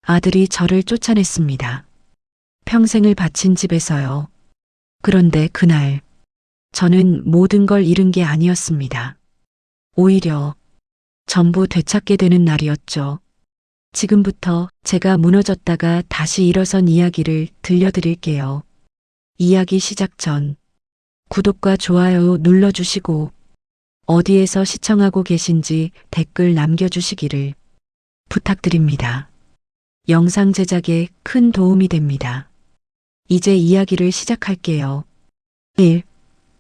아들이 저를 쫓아냈습니다. 평생을 바친 집에서요. 그런데 그날 저는 모든 걸 잃은 게 아니었습니다. 오히려 전부 되찾게 되는 날이었죠. 지금부터 제가 무너졌다가 다시 일어선 이야기를 들려드릴게요. 이야기 시작 전 구독과 좋아요 눌러주시고 어디에서 시청하고 계신지 댓글 남겨주시기를 부탁드립니다. 영상 제작에 큰 도움이 됩니다. 이제 이야기를 시작할게요. 1.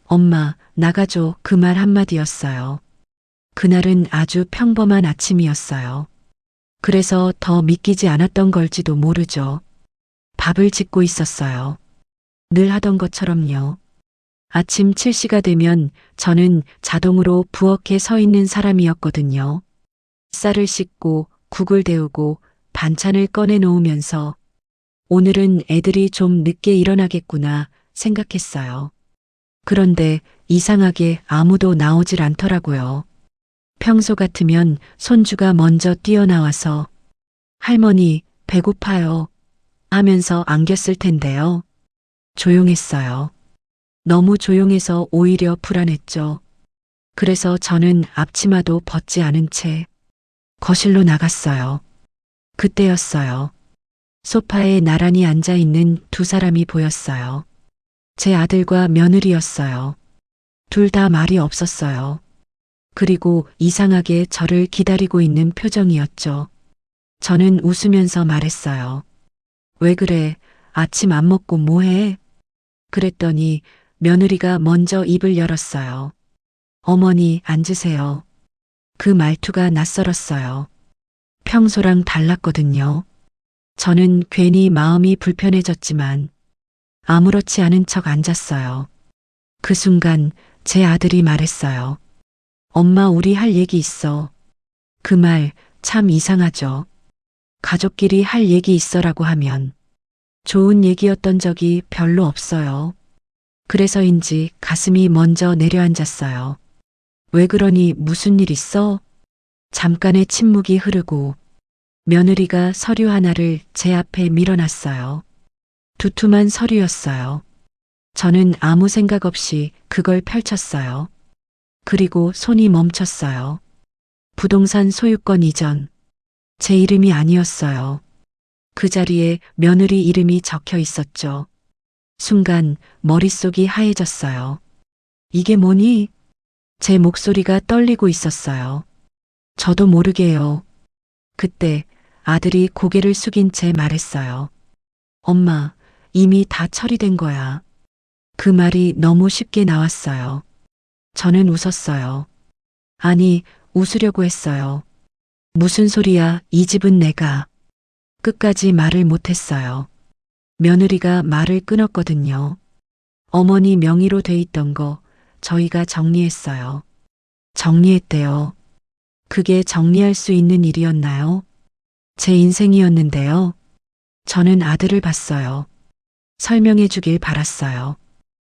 엄마, 나가줘. 그 말 한마디였어요. 그날은 아주 평범한 아침이었어요. 그래서 더 믿기지 않았던 걸지도 모르죠. 밥을 짓고 있었어요. 늘 하던 것처럼요. 아침 7시가 되면 저는 자동으로 부엌에 서 있는 사람이었거든요. 쌀을 씻고 국을 데우고 반찬을 꺼내 놓으면서 오늘은 애들이 좀 늦게 일어나겠구나 생각했어요. 그런데 이상하게 아무도 나오질 않더라고요. 평소 같으면 손주가 먼저 뛰어나와서 할머니 배고파요 하면서 안겼을 텐데요. 조용했어요. 너무 조용해서 오히려 불안했죠. 그래서 저는 앞치마도 벗지 않은 채 거실로 나갔어요. 그때였어요. 소파에 나란히 앉아 있는 두 사람이 보였어요. 제 아들과 며느리였어요. 둘 다 말이 없었어요. 그리고 이상하게 저를 기다리고 있는 표정이었죠. 저는 웃으면서 말했어요. 왜 그래? 아침 안 먹고 뭐해? 그랬더니 며느리가 먼저 입을 열었어요. 어머니, 앉으세요. 그 말투가 낯설었어요. 평소랑 달랐거든요. 저는 괜히 마음이 불편해졌지만 아무렇지 않은 척 앉았어요. 그 순간 제 아들이 말했어요. 엄마, 우리 할 얘기 있어. 그 말 참 이상하죠. 가족끼리 할 얘기 있어라고 하면 좋은 얘기였던 적이 별로 없어요. 그래서인지 가슴이 먼저 내려앉았어요. 왜 그러니, 무슨 일 있어? 잠깐의 침묵이 흐르고 며느리가 서류 하나를 제 앞에 밀어놨어요. 두툼한 서류였어요. 저는 아무 생각 없이 그걸 펼쳤어요. 그리고 손이 멈췄어요. 부동산 소유권 이전. 제 이름이 아니었어요. 그 자리에 며느리 이름이 적혀 있었죠. 순간 머릿속이 하얘졌어요. 이게 뭐니? 제 목소리가 떨리고 있었어요. 저도 모르게요. 그때 아들이 고개를 숙인 채 말했어요. 엄마, 이미 다 처리된 거야. 그 말이 너무 쉽게 나왔어요. 저는 웃었어요. 아니, 웃으려고 했어요. 무슨 소리야, 이 집은 내가. 끝까지 말을 못했어요. 며느리가 말을 끊었거든요. 어머니 명의로 돼 있던 거 저희가 정리했어요. 정리했대요. 그게 정리할 수 있는 일이었나요? 제 인생이었는데요. 저는 아들을 봤어요. 설명해 주길 바랐어요.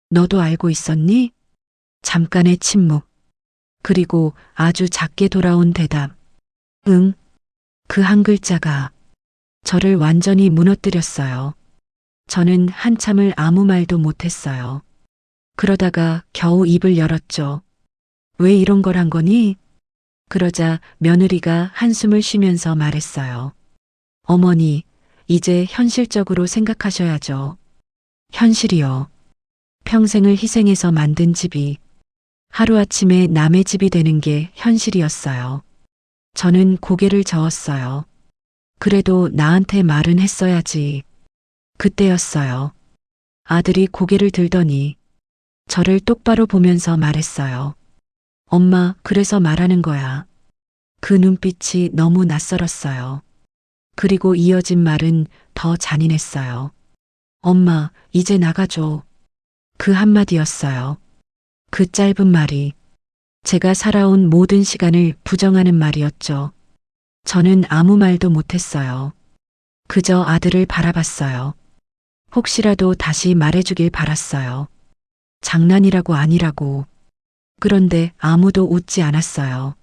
너도 알고 있었니? 잠깐의 침묵. 그리고 아주 작게 돌아온 대답. 응. 그 한 글자가 저를 완전히 무너뜨렸어요. 저는 한참을 아무 말도 못했어요. 그러다가 겨우 입을 열었죠. 왜 이런 걸 한 거니? 그러자 며느리가 한숨을 쉬면서 말했어요. 어머니, 이제 현실적으로 생각하셔야죠. 현실이요. 평생을 희생해서 만든 집이 하루아침에 남의 집이 되는 게 현실이었어요. 저는 고개를 저었어요. 그래도 나한테 말은 했어야지. 그때였어요. 아들이 고개를 들더니 저를 똑바로 보면서 말했어요. 엄마, 그래서 말하는 거야. 그 눈빛이 너무 낯설었어요. 그리고 이어진 말은 더 잔인했어요. 엄마, 이제 나가줘. 그 한마디였어요. 그 짧은 말이 제가 살아온 모든 시간을 부정하는 말이었죠. 저는 아무 말도 못했어요. 그저 아들을 바라봤어요. 혹시라도 다시 말해주길 바랐어요. 장난이라고 아니라고. 그런데 아무도 웃지 않았어요.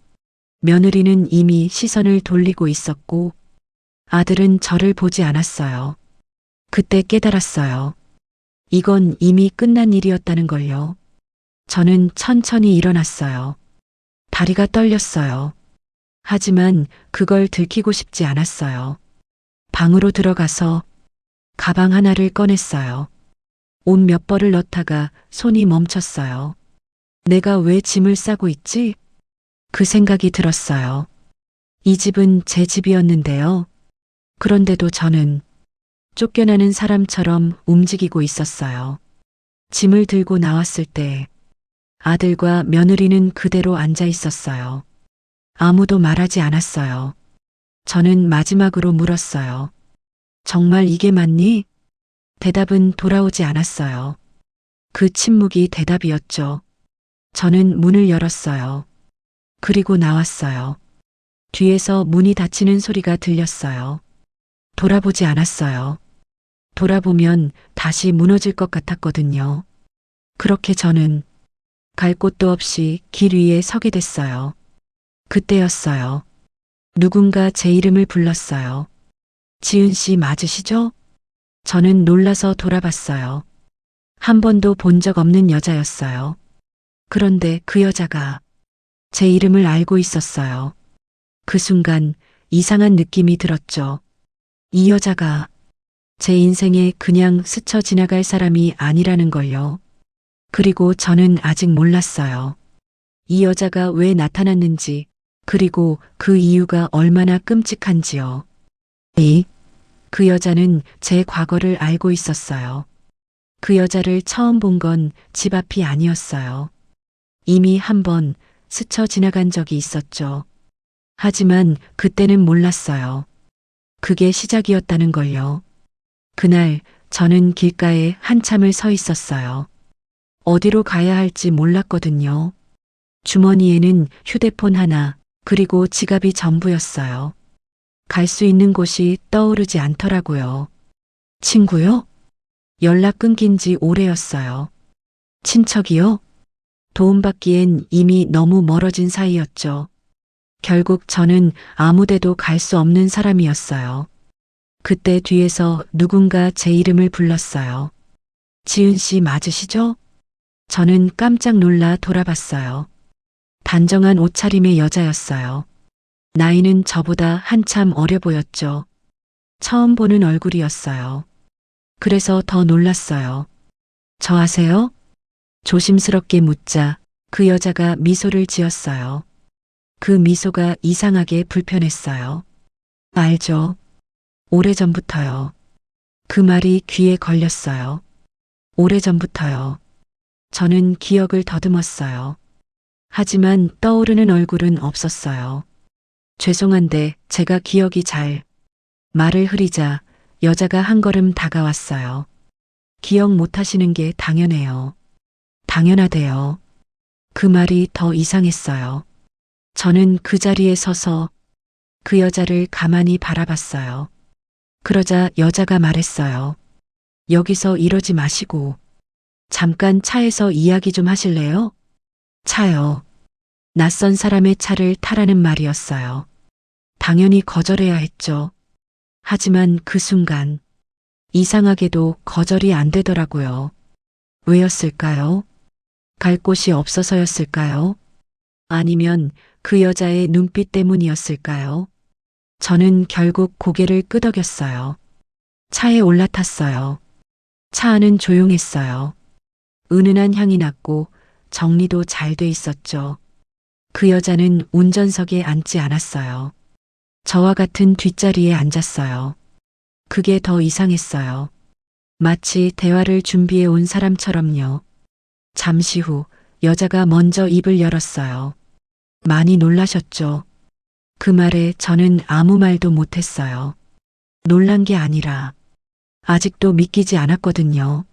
며느리는 이미 시선을 돌리고 있었고 아들은 저를 보지 않았어요. 그때 깨달았어요. 이건 이미 끝난 일이었다는 걸요. 저는 천천히 일어났어요. 다리가 떨렸어요. 하지만 그걸 들키고 싶지 않았어요. 방으로 들어가서 가방 하나를 꺼냈어요. 옷 몇 벌을 넣다가 손이 멈췄어요. 내가 왜 짐을 싸고 있지? 그 생각이 들었어요. 이 집은 제 집이었는데요. 그런데도 저는 쫓겨나는 사람처럼 움직이고 있었어요. 짐을 들고 나왔을 때 아들과 며느리는 그대로 앉아 있었어요. 아무도 말하지 않았어요. 저는 마지막으로 물었어요. 정말 이게 맞니? 대답은 돌아오지 않았어요. 그 침묵이 대답이었죠. 저는 문을 열었어요. 그리고 나왔어요. 뒤에서 문이 닫히는 소리가 들렸어요. 돌아보지 않았어요. 돌아보면 다시 무너질 것 같았거든요. 그렇게 저는 갈 곳도 없이 길 위에 서게 됐어요. 그때였어요. 누군가 제 이름을 불렀어요. 지은 씨 맞으시죠? 저는 놀라서 돌아봤어요. 한 번도 본 적 없는 여자였어요. 그런데 그 여자가 제 이름을 알고 있었어요. 그 순간 이상한 느낌이 들었죠. 이 여자가 제 인생에 그냥 스쳐 지나갈 사람이 아니라는 걸요. 그리고 저는 아직 몰랐어요. 이 여자가 왜 나타났는지, 그리고 그 이유가 얼마나 끔찍한지요. 그 여자는 제 과거를 알고 있었어요. 그 여자를 처음 본 건 집 앞이 아니었어요. 이미 한 번 스쳐 지나간 적이 있었죠. 하지만 그때는 몰랐어요. 그게 시작이었다는 걸요. 그날 저는 길가에 한참을 서 있었어요. 어디로 가야 할지 몰랐거든요. 주머니에는 휴대폰 하나, 그리고 지갑이 전부였어요. 갈 수 있는 곳이 떠오르지 않더라고요. 친구요? 연락 끊긴 지 오래였어요. 친척이요? 도움받기엔 이미 너무 멀어진 사이였죠. 결국 저는 아무데도 갈 수 없는 사람이었어요. 그때 뒤에서 누군가 제 이름을 불렀어요. 지은 씨 맞으시죠? 저는 깜짝 놀라 돌아봤어요. 단정한 옷차림의 여자였어요. 나이는 저보다 한참 어려 보였죠. 처음 보는 얼굴이었어요. 그래서 더 놀랐어요. 저 아세요? 조심스럽게 묻자 그 여자가 미소를 지었어요. 그 미소가 이상하게 불편했어요. 알죠. 오래전부터요. 그 말이 귀에 걸렸어요. 오래전부터요. 저는 기억을 더듬었어요. 하지만 떠오르는 얼굴은 없었어요. 죄송한데 제가 기억이 잘. 말을 흐리자 여자가 한 걸음 다가왔어요. 기억 못 하시는 게 당연해요. 당연하대요. 그 말이 더 이상했어요. 저는 그 자리에 서서 그 여자를 가만히 바라봤어요. 그러자 여자가 말했어요. 여기서 이러지 마시고 잠깐 차에서 이야기 좀 하실래요? 차요. 낯선 사람의 차를 타라는 말이었어요. 당연히 거절해야 했죠. 하지만 그 순간 이상하게도 거절이 안 되더라고요. 왜였을까요? 갈 곳이 없어서였을까요? 아니면 그 여자의 눈빛 때문이었을까요? 저는 결국 고개를 끄덕였어요. 차에 올라탔어요. 차 안은 조용했어요. 은은한 향이 났고 정리도 잘 돼 있었죠. 그 여자는 운전석에 앉지 않았어요. 저와 같은 뒷자리에 앉았어요. 그게 더 이상했어요. 마치 대화를 준비해 온 사람처럼요. 잠시 후 여자가 먼저 입을 열었어요. 많이 놀라셨죠? 그 말에 저는 아무 말도 못했어요. 놀란 게 아니라 아직도 믿기지 않았거든요.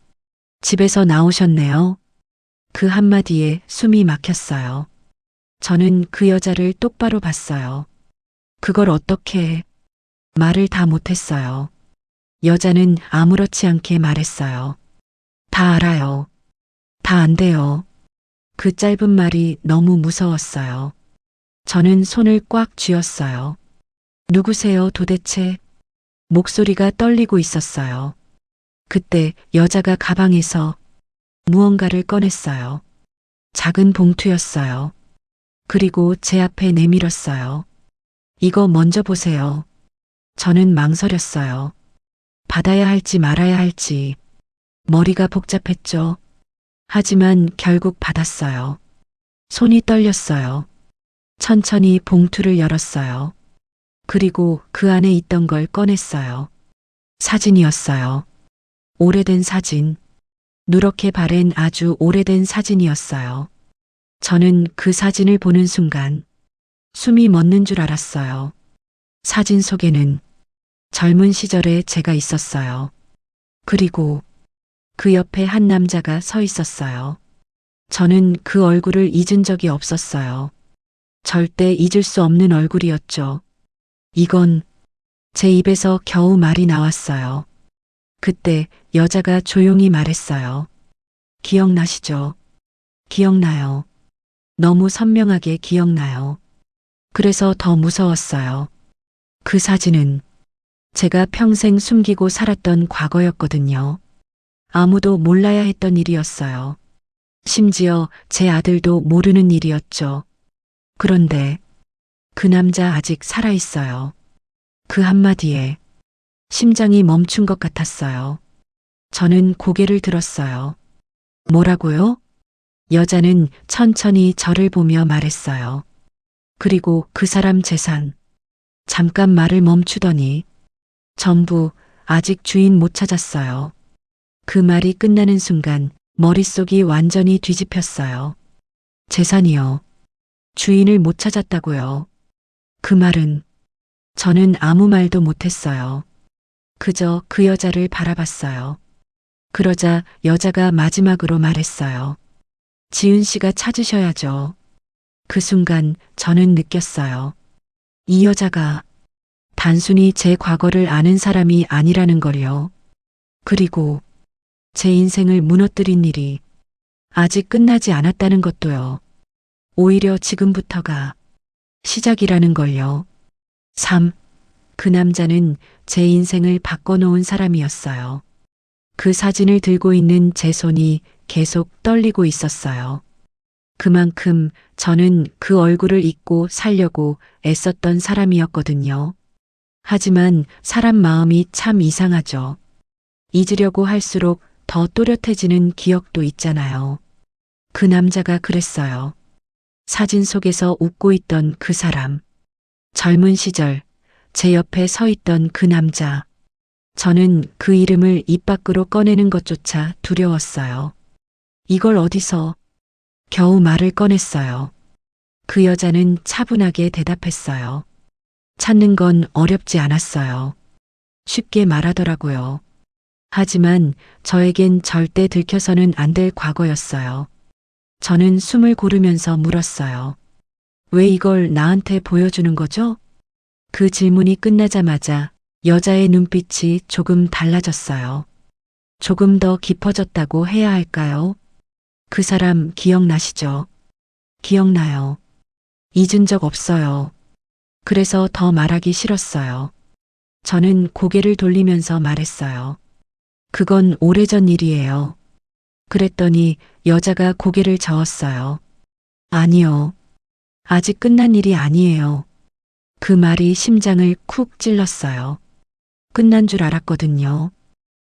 집에서 나오셨네요. 그 한마디에 숨이 막혔어요. 저는 그 여자를 똑바로 봤어요. 그걸 어떻게 말을 다 못했어요. 여자는 아무렇지 않게 말했어요. 다 알아요. 다 안 돼요. 그 짧은 말이 너무 무서웠어요. 저는 손을 꽉 쥐었어요. 누구세요 도대체? 목소리가 떨리고 있었어요. 그때 여자가 가방에서 무언가를 꺼냈어요. 작은 봉투였어요. 그리고 제 앞에 내밀었어요. 이거 먼저 보세요. 저는 망설였어요. 받아야 할지 말아야 할지. 머리가 복잡했죠. 하지만 결국 받았어요. 손이 떨렸어요. 천천히 봉투를 열었어요. 그리고 그 안에 있던 걸 꺼냈어요. 사진이었어요. 오래된 사진. 누렇게 바랜 아주 오래된 사진이었어요. 저는 그 사진을 보는 순간 숨이 멎는 줄 알았어요. 사진 속에는 젊은 시절에 제가 있었어요. 그리고 그 옆에 한 남자가 서 있었어요. 저는 그 얼굴을 잊은 적이 없었어요. 절대 잊을 수 없는 얼굴이었죠. 이건 제 입에서 겨우 말이 나왔어요. 그때 여자가 조용히 말했어요. 기억나시죠? 기억나요. 너무 선명하게 기억나요. 그래서 더 무서웠어요. 그 사진은 제가 평생 숨기고 살았던 과거였거든요. 아무도 몰라야 했던 일이었어요. 심지어 제 아들도 모르는 일이었죠. 그런데 그 남자 아직 살아있어요. 그 한마디에 심장이 멈춘 것 같았어요. 저는 고개를 들었어요. 뭐라고요? 여자는 천천히 저를 보며 말했어요. 그리고 그 사람 재산. 잠깐 말을 멈추더니 전부 아직 주인 못 찾았어요. 그 말이 끝나는 순간 머릿속이 완전히 뒤집혔어요. 재산이요. 주인을 못 찾았다고요. 그 말은 저는 아무 말도 못했어요. 그저 그 여자를 바라봤어요. 그러자 여자가 마지막으로 말했어요. 지은 씨가 찾으셔야죠. 그 순간 저는 느꼈어요. 이 여자가 단순히 제 과거를 아는 사람이 아니라는 걸요. 그리고 제 인생을 무너뜨린 일이 아직 끝나지 않았다는 것도요. 오히려 지금부터가 시작이라는 걸요. 3. 그 남자는 제 인생을 바꿔놓은 사람이었어요. 그 사진을 들고 있는 제 손이 계속 떨리고 있었어요. 그만큼 저는 그 얼굴을 잊고 살려고 애썼던 사람이었거든요. 하지만 사람 마음이 참 이상하죠. 잊으려고 할수록 더 또렷해지는 기억도 있잖아요. 그 남자가 그랬어요. 사진 속에서 웃고 있던 그 사람. 젊은 시절 제 옆에 서 있던 그 남자. 저는 그 이름을 입 밖으로 꺼내는 것조차 두려웠어요. 이걸 어디서 겨우 말을 꺼냈어요. 그 여자는 차분하게 대답했어요. 찾는 건 어렵지 않았어요. 쉽게 말하더라고요. 하지만 저에겐 절대 들켜서는 안 될 과거였어요. 저는 숨을 고르면서 물었어요. 왜 이걸 나한테 보여주는 거죠? 그 질문이 끝나자마자 여자의 눈빛이 조금 달라졌어요. 조금 더 깊어졌다고 해야 할까요? 그 사람 기억나시죠? 기억나요. 잊은 적 없어요. 그래서 더 말하기 싫었어요. 저는 고개를 돌리면서 말했어요. 그건 오래전 일이에요. 그랬더니 여자가 고개를 저었어요. 아니요. 아직 끝난 일이 아니에요. 그 말이 심장을 쿡 찔렀어요. 끝난 줄 알았거든요.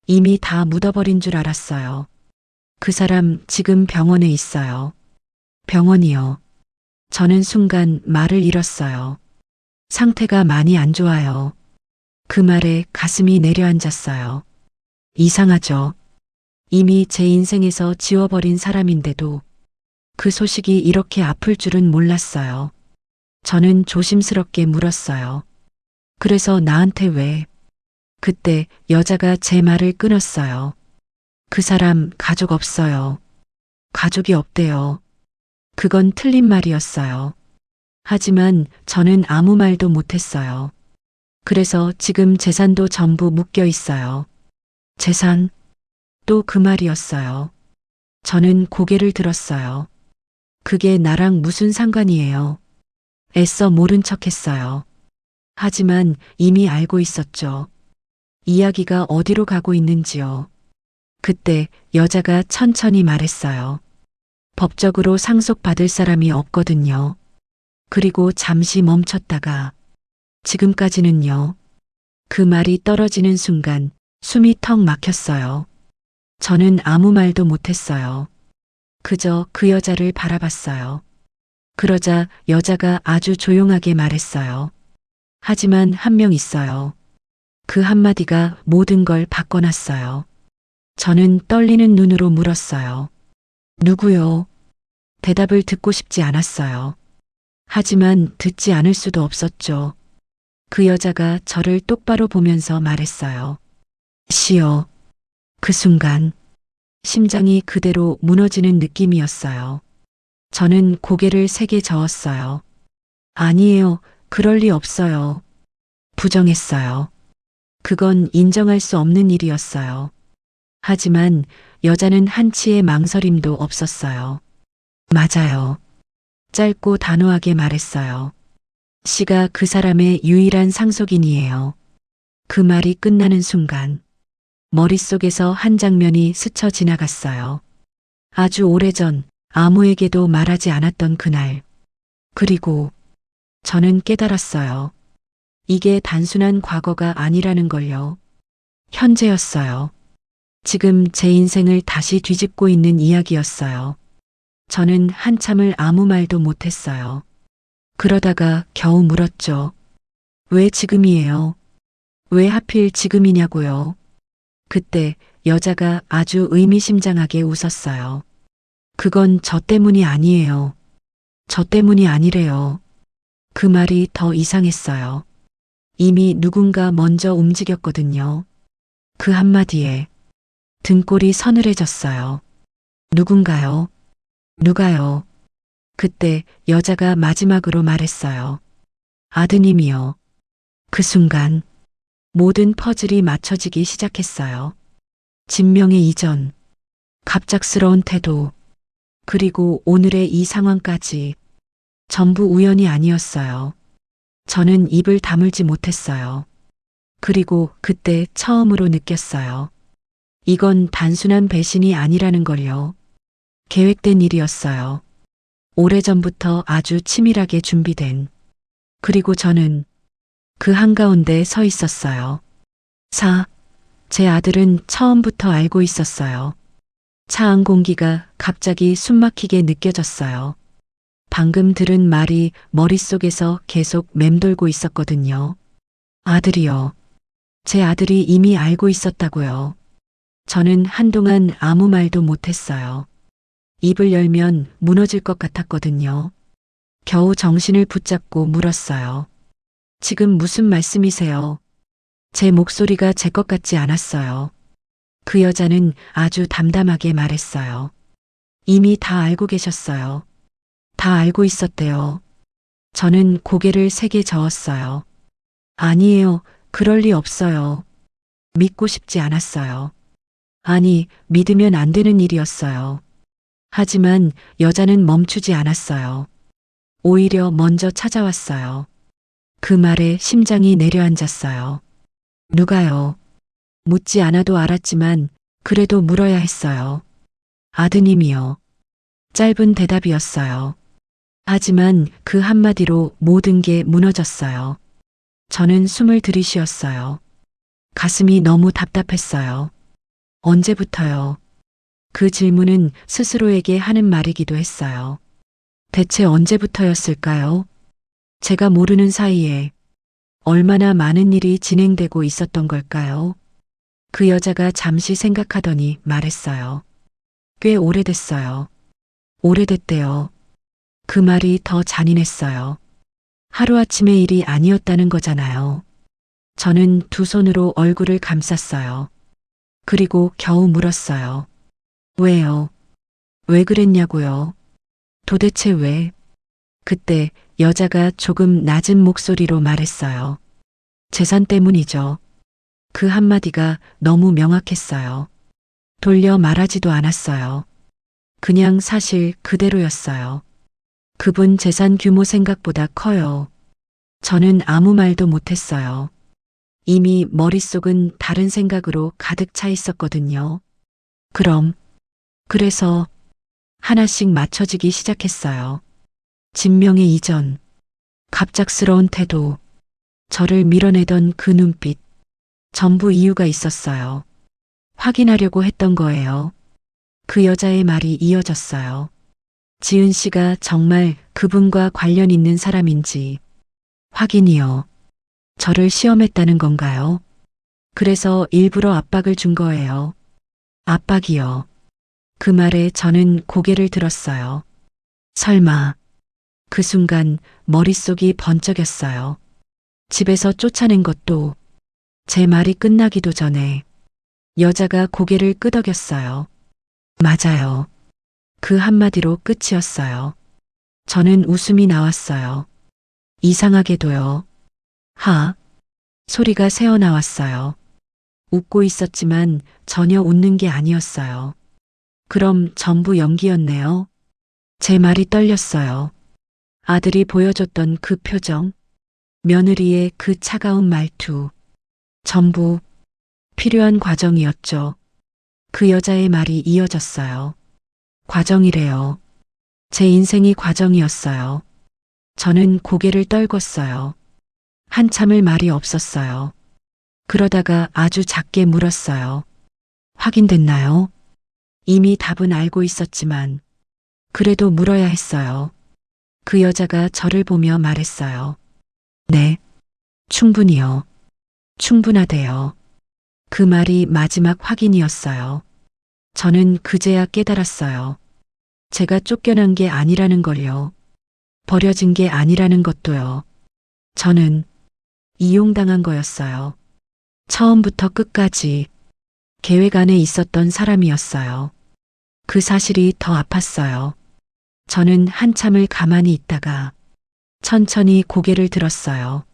이미 다 묻어버린 줄 알았어요. 그 사람 지금 병원에 있어요. 병원이요. 저는 순간 말을 잃었어요. 상태가 많이 안 좋아요. 그 말에 가슴이 내려앉았어요. 이상하죠. 이미 제 인생에서 지워버린 사람인데도 그 소식이 이렇게 아플 줄은 몰랐어요. 저는 조심스럽게 물었어요. 그래서 나한테 왜? 그때 여자가 제 말을 끊었어요. 그 사람 가족 없어요. 가족이 없대요. 그건 틀린 말이었어요. 하지만 저는 아무 말도 못했어요. 그래서 지금 재산도 전부 묶여 있어요. 재산? 또 그 말이었어요. 저는 고개를 들었어요. 그게 나랑 무슨 상관이에요? 애써 모른 척 했어요. 하지만 이미 알고 있었죠. 이야기가 어디로 가고 있는지요. 그때 여자가 천천히 말했어요. 법적으로 상속받을 사람이 없거든요. 그리고 잠시 멈췄다가 지금까지는요. 그 말이 떨어지는 순간 숨이 턱 막혔어요. 저는 아무 말도 못했어요. 그저 그 여자를 바라봤어요. 그러자 여자가 아주 조용하게 말했어요. 하지만 한 명 있어요. 그 한마디가 모든 걸 바꿔놨어요. 저는 떨리는 눈으로 물었어요. 누구요? 대답을 듣고 싶지 않았어요. 하지만 듣지 않을 수도 없었죠. 그 여자가 저를 똑바로 보면서 말했어요. 시여. 그 순간 심장이 그대로 무너지는 느낌이었어요. 저는 고개를 세게 저었어요. 아니에요. 그럴 리 없어요. 부정했어요. 그건 인정할 수 없는 일이었어요. 하지만 여자는 한치의 망설임도 없었어요. 맞아요. 짧고 단호하게 말했어요. 씨가 그 사람의 유일한 상속인이에요. 그 말이 끝나는 순간 머릿속에서 한 장면이 스쳐 지나갔어요. 아주 오래전 아무에게도 말하지 않았던 그날. 그리고 저는 깨달았어요. 이게 단순한 과거가 아니라는 걸요. 현재였어요. 지금 제 인생을 다시 뒤집고 있는 이야기였어요. 저는 한참을 아무 말도 못했어요. 그러다가 겨우 물었죠. 왜 지금이에요? 왜 하필 지금이냐고요? 그때 여자가 아주 의미심장하게 웃었어요. 그건 저 때문이 아니에요. 저 때문이 아니래요. 그 말이 더 이상했어요. 이미 누군가 먼저 움직였거든요. 그 한마디에 등골이 서늘해졌어요. 누군가요? 누가요? 그때 여자가 마지막으로 말했어요. 아드님이요. 그 순간 모든 퍼즐이 맞춰지기 시작했어요. 진명의 이전, 갑작스러운 태도, 그리고 오늘의 이 상황까지 전부 우연이 아니었어요. 저는 입을 다물지 못했어요. 그리고 그때 처음으로 느꼈어요. 이건 단순한 배신이 아니라는 걸요. 계획된 일이었어요. 오래전부터 아주 치밀하게 준비된. 그리고 저는 그 한가운데 서 있었어요. 제 아들은 처음부터 알고 있었어요. 차 안 공기가 갑자기 숨막히게 느껴졌어요. 방금 들은 말이 머릿속에서 계속 맴돌고 있었거든요. 아들이요. 제 아들이 이미 알고 있었다고요. 저는 한동안 아무 말도 못했어요. 입을 열면 무너질 것 같았거든요. 겨우 정신을 붙잡고 물었어요. 지금 무슨 말씀이세요? 제 목소리가 제 것 같지 않았어요. 그 여자는 아주 담담하게 말했어요. 이미 다 알고 계셨어요. 다 알고 있었대요. 저는 고개를 세게 저었어요. 아니에요. 그럴 리 없어요. 믿고 싶지 않았어요. 아니, 믿으면 안 되는 일이었어요. 하지만 여자는 멈추지 않았어요. 오히려 먼저 찾아왔어요. 그 말에 심장이 내려앉았어요. 누가요? 묻지 않아도 알았지만 그래도 물어야 했어요. 아드님이요. 짧은 대답이었어요. 하지만 그 한마디로 모든 게 무너졌어요. 저는 숨을 들이쉬었어요. 가슴이 너무 답답했어요. 언제부터요? 그 질문은 스스로에게 하는 말이기도 했어요. 대체 언제부터였을까요? 제가 모르는 사이에 얼마나 많은 일이 진행되고 있었던 걸까요? 그 여자가 잠시 생각하더니 말했어요. 꽤 오래됐어요. 오래됐대요. 그 말이 더 잔인했어요. 하루아침의 일이 아니었다는 거잖아요. 저는 두 손으로 얼굴을 감쌌어요. 그리고 겨우 물었어요. 왜요? 왜 그랬냐고요? 도대체 왜? 그때 여자가 조금 낮은 목소리로 말했어요. 재산 때문이죠. 그 한마디가 너무 명확했어요. 돌려 말하지도 않았어요. 그냥 사실 그대로였어요. 그분 재산 규모 생각보다 커요. 저는 아무 말도 못했어요. 이미 머릿속은 다른 생각으로 가득 차 있었거든요. 그래서 하나씩 맞춰지기 시작했어요. 진명의 이전, 갑작스러운 태도, 저를 밀어내던 그 눈빛, 전부 이유가 있었어요. 확인하려고 했던 거예요. 그 여자의 말이 이어졌어요. 지은 씨가 정말 그분과 관련 있는 사람인지 확인이요. 저를 시험했다는 건가요? 그래서 일부러 압박을 준 거예요. 압박이요. 그 말에 저는 고개를 들었어요. 설마. 그 순간 머릿속이 번쩍였어요. 집에서 쫓아낸 것도 제 말이 끝나기도 전에 여자가 고개를 끄덕였어요. 맞아요. 그 한마디로 끝이었어요. 저는 웃음이 나왔어요. 이상하게도요. 소리가 새어나왔어요. 웃고 있었지만 전혀 웃는 게 아니었어요. 그럼 전부 연기였네요. 제 말이 떨렸어요. 아들이 보여줬던 그 표정, 며느리의 그 차가운 말투, 전부 필요한 과정이었죠. 그 여자의 말이 이어졌어요. 과정이래요. 제 인생이 과정이었어요. 저는 고개를 떨궜어요. 한참을 말이 없었어요. 그러다가 아주 작게 물었어요. 확인됐나요? 이미 답은 알고 있었지만 그래도 물어야 했어요. 그 여자가 저를 보며 말했어요. 네, 충분히요. 충분하대요. 그 말이 마지막 확인이었어요. 저는 그제야 깨달았어요. 제가 쫓겨난 게 아니라는 걸요. 버려진 게 아니라는 것도요. 저는 이용당한 거였어요. 처음부터 끝까지 계획 안에 있었던 사람이었어요. 그 사실이 더 아팠어요. 저는 한참을 가만히 있다가 천천히 고개를 들었어요.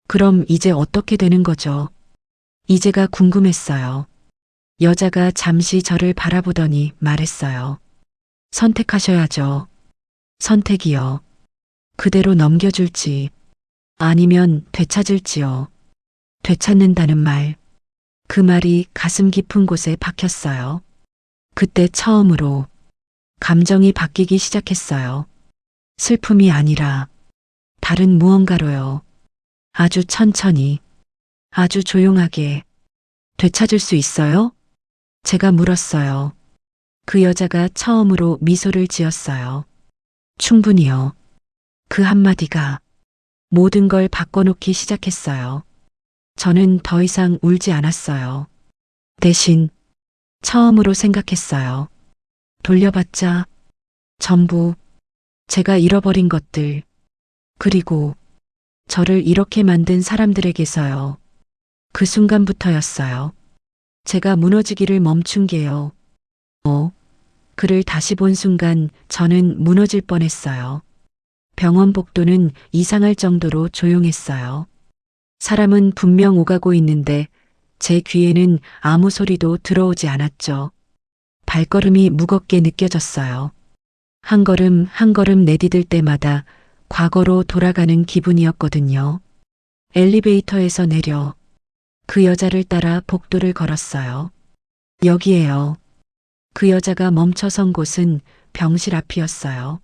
그럼 이제 어떻게 되는 거죠? 이제가 궁금했어요. 여자가 잠시 저를 바라보더니 말했어요. 선택하셔야죠. 선택이요. 그대로 넘겨줄지 아니면 되찾을지요. 되찾는다는 말. 그 말이 가슴 깊은 곳에 박혔어요. 그때 처음으로 감정이 바뀌기 시작했어요. 슬픔이 아니라 다른 무언가로요. 아주 천천히, 아주 조용하게. 되찾을 수 있어요? 제가 물었어요. 그 여자가 처음으로 미소를 지었어요. 충분히요. 그 한마디가 모든 걸 바꿔놓기 시작했어요. 저는 더 이상 울지 않았어요. 대신 처음으로 생각했어요. 돌려봤자 전부 제가 잃어버린 것들, 그리고 저를 이렇게 만든 사람들에게서요. 그 순간부터였어요. 제가 무너지기를 멈춘 게요. 그를 다시 본 순간 저는 무너질 뻔했어요. 병원 복도는 이상할 정도로 조용했어요. 사람은 분명 오가고 있는데 제 귀에는 아무 소리도 들어오지 않았죠. 발걸음이 무겁게 느껴졌어요. 한 걸음 한 걸음 내디딜 때마다 과거로 돌아가는 기분이었거든요. 엘리베이터에서 내려 그 여자를 따라 복도를 걸었어요. 여기에요. 그 여자가 멈춰선 곳은 병실 앞이었어요.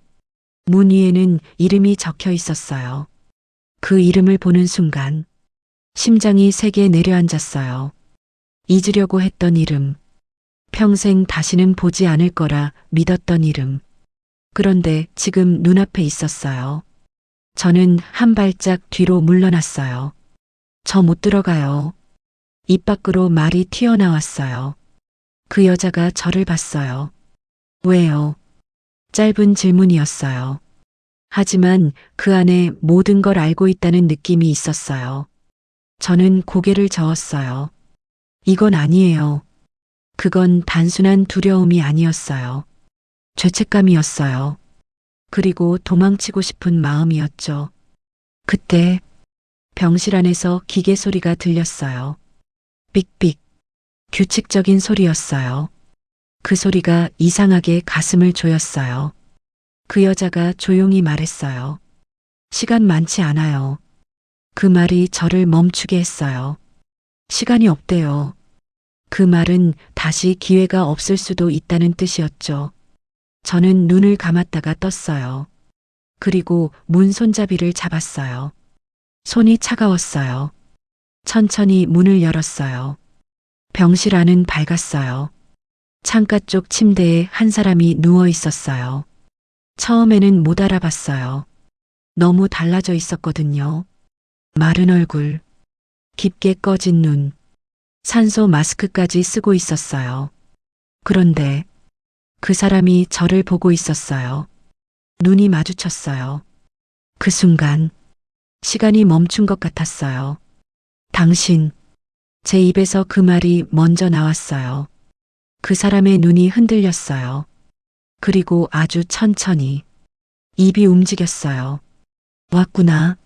문 위에는 이름이 적혀 있었어요. 그 이름을 보는 순간 심장이 세게 내려앉았어요. 잊으려고 했던 이름. 평생 다시는 보지 않을 거라 믿었던 이름. 그런데 지금 눈앞에 있었어요. 저는 한 발짝 뒤로 물러났어요. 저 못 들어가요. 입 밖으로 말이 튀어나왔어요. 그 여자가 저를 봤어요. 왜요? 짧은 질문이었어요. 하지만 그 안에 모든 걸 알고 있다는 느낌이 있었어요. 저는 고개를 저었어요. 이건 아니에요. 그건 단순한 두려움이 아니었어요. 죄책감이었어요. 그리고 도망치고 싶은 마음이었죠. 그때 병실 안에서 기계 소리가 들렸어요. 삑삑. 규칙적인 소리였어요. 그 소리가 이상하게 가슴을 조였어요. 그 여자가 조용히 말했어요. 시간 많지 않아요. 그 말이 저를 멈추게 했어요. 시간이 없대요. 그 말은 다시 기회가 없을 수도 있다는 뜻이었죠. 저는 눈을 감았다가 떴어요. 그리고 문 손잡이를 잡았어요. 손이 차가웠어요. 천천히 문을 열었어요. 병실 안은 밝았어요. 창가 쪽 침대에 한 사람이 누워 있었어요. 처음에는 못 알아봤어요. 너무 달라져 있었거든요. 마른 얼굴, 깊게 꺼진 눈, 산소 마스크까지 쓰고 있었어요. 그런데 그 사람이 저를 보고 있었어요. 눈이 마주쳤어요. 그 순간 시간이 멈춘 것 같았어요. 당신, 제 입에서 그 말이 먼저 나왔어요. 그 사람의 눈이 흔들렸어요. 그리고 아주 천천히 입이 움직였어요. 왔구나.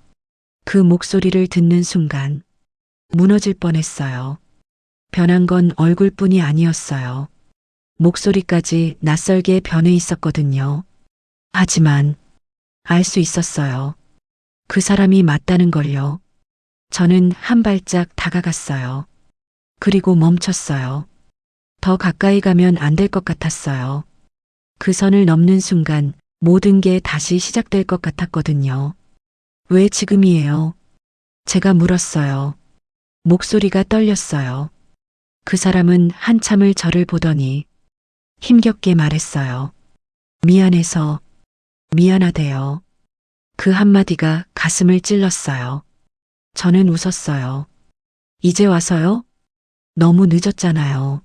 그 목소리를 듣는 순간 무너질 뻔했어요. 변한 건 얼굴뿐이 아니었어요. 목소리까지 낯설게 변해 있었거든요. 하지만 알 수 있었어요. 그 사람이 맞다는 걸요. 저는 한 발짝 다가갔어요. 그리고 멈췄어요. 더 가까이 가면 안 될 것 같았어요. 그 선을 넘는 순간 모든 게 다시 시작될 것 같았거든요. 왜 지금이에요? 제가 물었어요. 목소리가 떨렸어요. 그 사람은 한참을 저를 보더니 힘겹게 말했어요. 미안해서, 미안하대요. 그 한마디가 가슴을 찔렀어요. 저는 웃었어요. 이제 와서요? 너무 늦었잖아요.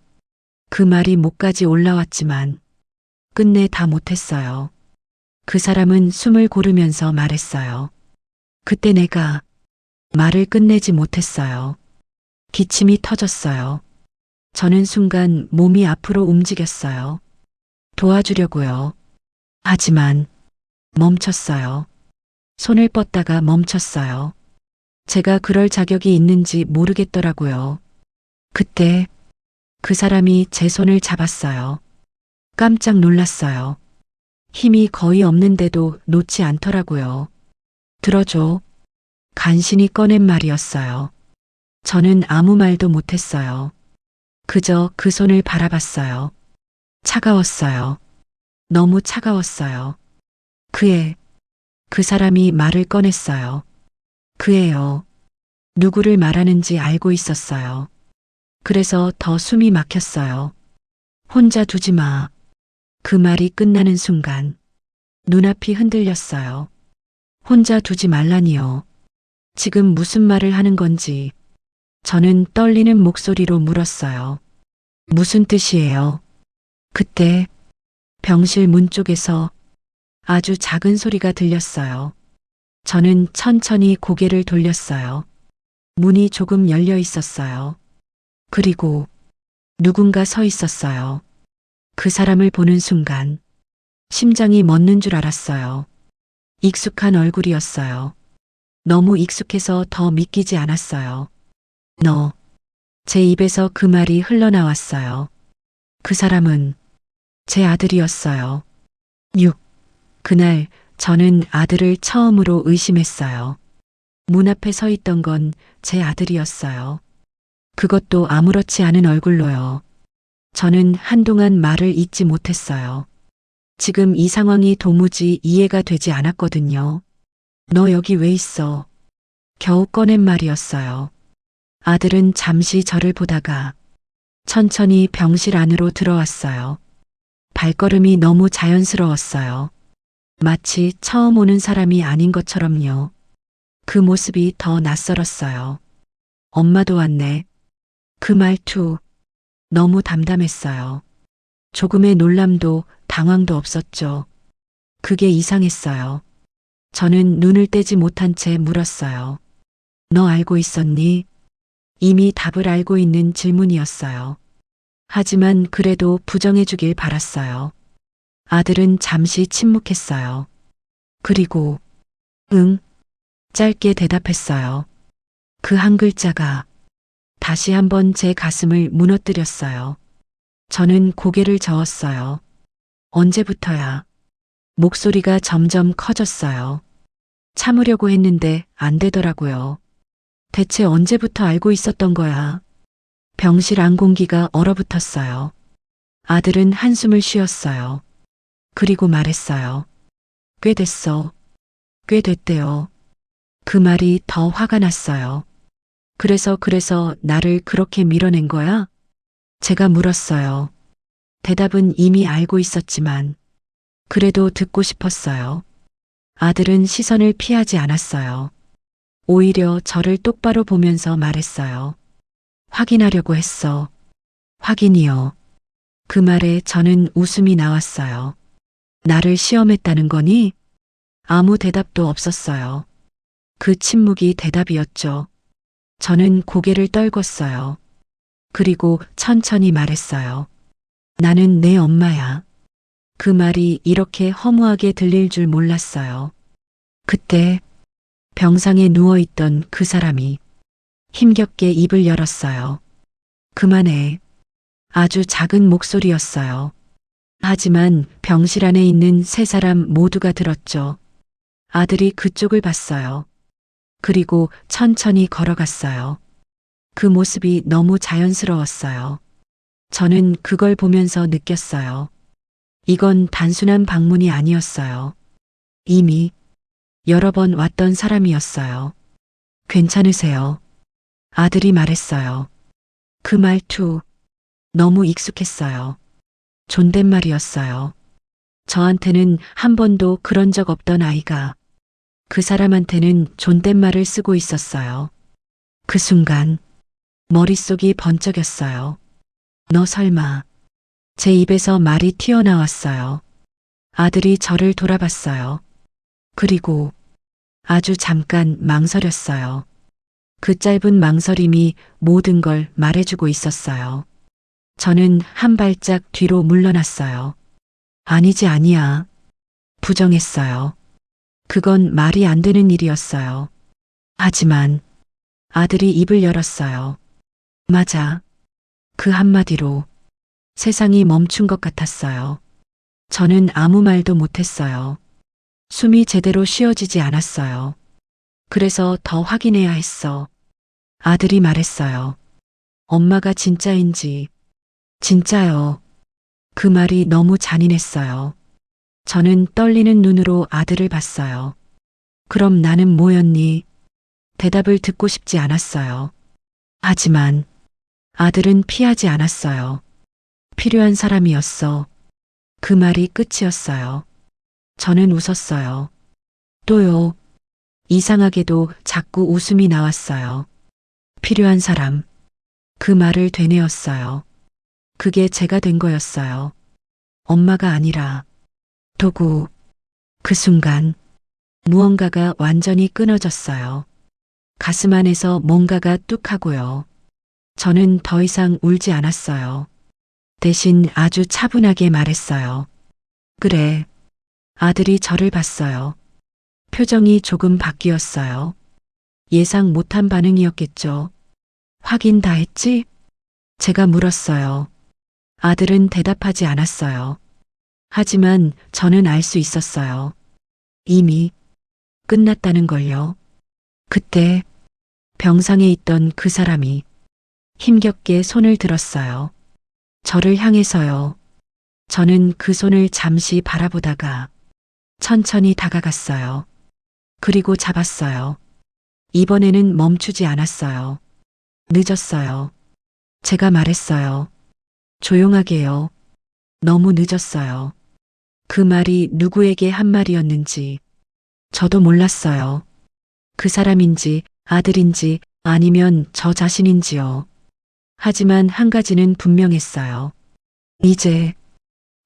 그 말이 목까지 올라왔지만 끝내 다 못했어요. 그 사람은 숨을 고르면서 말했어요. 그때 내가 말을 끝내지 못했어요. 기침이 터졌어요. 저는 순간 몸이 앞으로 움직였어요. 도와주려고요. 하지만 멈췄어요. 손을 뻗다가 멈췄어요. 제가 그럴 자격이 있는지 모르겠더라고요. 그때 그 사람이 제 손을 잡았어요. 깜짝 놀랐어요. 힘이 거의 없는데도 놓지 않더라고요. 들어줘. 간신히 꺼낸 말이었어요. 저는 아무 말도 못했어요. 그저 그 손을 바라봤어요. 차가웠어요. 너무 차가웠어요. 그 사람이 말을 꺼냈어요. 그애요. 누구를 말하는지 알고 있었어요. 그래서 더 숨이 막혔어요. 혼자 두지 마. 그 말이 끝나는 순간 눈앞이 흔들렸어요. 혼자 두지 말라니요. 지금 무슨 말을 하는 건지 저는 떨리는 목소리로 물었어요. 무슨 뜻이에요? 그때 병실 문 쪽에서 아주 작은 소리가 들렸어요. 저는 천천히 고개를 돌렸어요. 문이 조금 열려 있었어요. 그리고 누군가 서 있었어요. 그 사람을 보는 순간 심장이 멎는 줄 알았어요. 익숙한 얼굴이었어요. 너무 익숙해서 더 믿기지 않았어요. 너, 제 입에서 그 말이 흘러나왔어요. 그 사람은 제 아들이었어요. 6. 그날 저는 아들을 처음으로 의심했어요. 문 앞에 서 있던 건 제 아들이었어요. 그것도 아무렇지 않은 얼굴로요. 저는 한동안 말을 잇지 못했어요. 지금 이 상황이 도무지 이해가 되지 않았거든요. 너 여기 왜 있어? 겨우 꺼낸 말이었어요. 아들은 잠시 저를 보다가 천천히 병실 안으로 들어왔어요. 발걸음이 너무 자연스러웠어요. 마치 처음 오는 사람이 아닌 것처럼요. 그 모습이 더 낯설었어요. 엄마도 왔네. 그 말투 너무 담담했어요. 조금의 놀람도 당황도 없었죠. 그게 이상했어요. 저는 눈을 떼지 못한 채 물었어요. 너 알고 있었니? 이미 답을 알고 있는 질문이었어요. 하지만 그래도 부정해 주길 바랐어요. 아들은 잠시 침묵했어요. 그리고 응, 짧게 대답했어요. 그 한 글자가 다시 한번 제 가슴을 무너뜨렸어요. 저는 고개를 저었어요. 언제부터야? 목소리가 점점 커졌어요. 참으려고 했는데 안 되더라고요. 대체 언제부터 알고 있었던 거야? 병실 안 공기가 얼어붙었어요. 아들은 한숨을 쉬었어요. 그리고 말했어요. 꽤 됐어. 꽤 됐대요. 그 말이 더 화가 났어요. 그래서 나를 그렇게 밀어낸 거야? 제가 물었어요. 대답은 이미 알고 있었지만 그래도 듣고 싶었어요. 아들은 시선을 피하지 않았어요. 오히려 저를 똑바로 보면서 말했어요. 확인하려고 했어. 확인이요. 그 말에 저는 웃음이 나왔어요. 나를 시험했다는 거니? 아무 대답도 없었어요. 그 침묵이 대답이었죠. 저는 고개를 떨궜어요. 그리고 천천히 말했어요. 나는 내 엄마야. 그 말이 이렇게 허무하게 들릴 줄 몰랐어요. 그때 병상에 누워있던 그 사람이 힘겹게 입을 열었어요. 그만해. 아주 작은 목소리였어요. 하지만 병실 안에 있는 세 사람 모두가 들었죠. 아들이 그쪽을 봤어요. 그리고 천천히 걸어갔어요. 그 모습이 너무 자연스러웠어요. 저는 그걸 보면서 느꼈어요. 이건 단순한 방문이 아니었어요. 이미 여러 번 왔던 사람이었어요. 괜찮으세요? 아들이 말했어요. 그 말투 너무 익숙했어요. 존댓말이었어요. 저한테는 한 번도 그런 적 없던 아이가 그 사람한테는 존댓말을 쓰고 있었어요. 그 순간 머릿속이 번쩍였어요. 너 설마. 제 입에서 말이 튀어나왔어요. 아들이 저를 돌아봤어요. 그리고 아주 잠깐 망설였어요. 그 짧은 망설임이 모든 걸 말해주고 있었어요. 저는 한 발짝 뒤로 물러났어요. 아니지 아니야. 부정했어요. 그건 말이 안 되는 일이었어요. 하지만 아들이 입을 열었어요. 맞아. 그 한마디로 세상이 멈춘 것 같았어요. 저는 아무 말도 못했어요. 숨이 제대로 쉬어지지 않았어요. 그래서 더 확인해야 했어. 아들이 말했어요. 엄마가 진짜인지. 진짜요. 그 말이 너무 잔인했어요. 저는 떨리는 눈으로 아들을 봤어요. 그럼 나는 뭐였니? 대답을 듣고 싶지 않았어요. 하지만 아들은 피하지 않았어요. 필요한 사람이었어. 그 말이 끝이었어요. 저는 웃었어요. 또요. 이상하게도 자꾸 웃음이 나왔어요. 필요한 사람. 그 말을 되뇌었어요. 그게 제가 된 거였어요. 엄마가 아니라 도구. 그 순간 무언가가 완전히 끊어졌어요. 가슴 안에서 뭔가가 뚝 하고요. 저는 더 이상 울지 않았어요. 대신 아주 차분하게 말했어요. 그래. 아들이 저를 봤어요. 표정이 조금 바뀌었어요. 예상 못한 반응이었겠죠. 확인 다 했지? 제가 물었어요. 아들은 대답하지 않았어요. 하지만 저는 알 수 있었어요. 이미 끝났다는 걸요. 그때 병상에 있던 그 사람이 힘겹게 손을 들었어요. 저를 향해서요. 저는 그 손을 잠시 바라보다가 천천히 다가갔어요. 그리고 잡았어요. 이번에는 멈추지 않았어요. 늦었어요. 제가 말했어요. 조용하게요. 너무 늦었어요. 그 말이 누구에게 한 말이었는지 저도 몰랐어요. 그 사람인지 아들인지 아니면 저 자신인지요. 하지만 한 가지는 분명했어요. 이제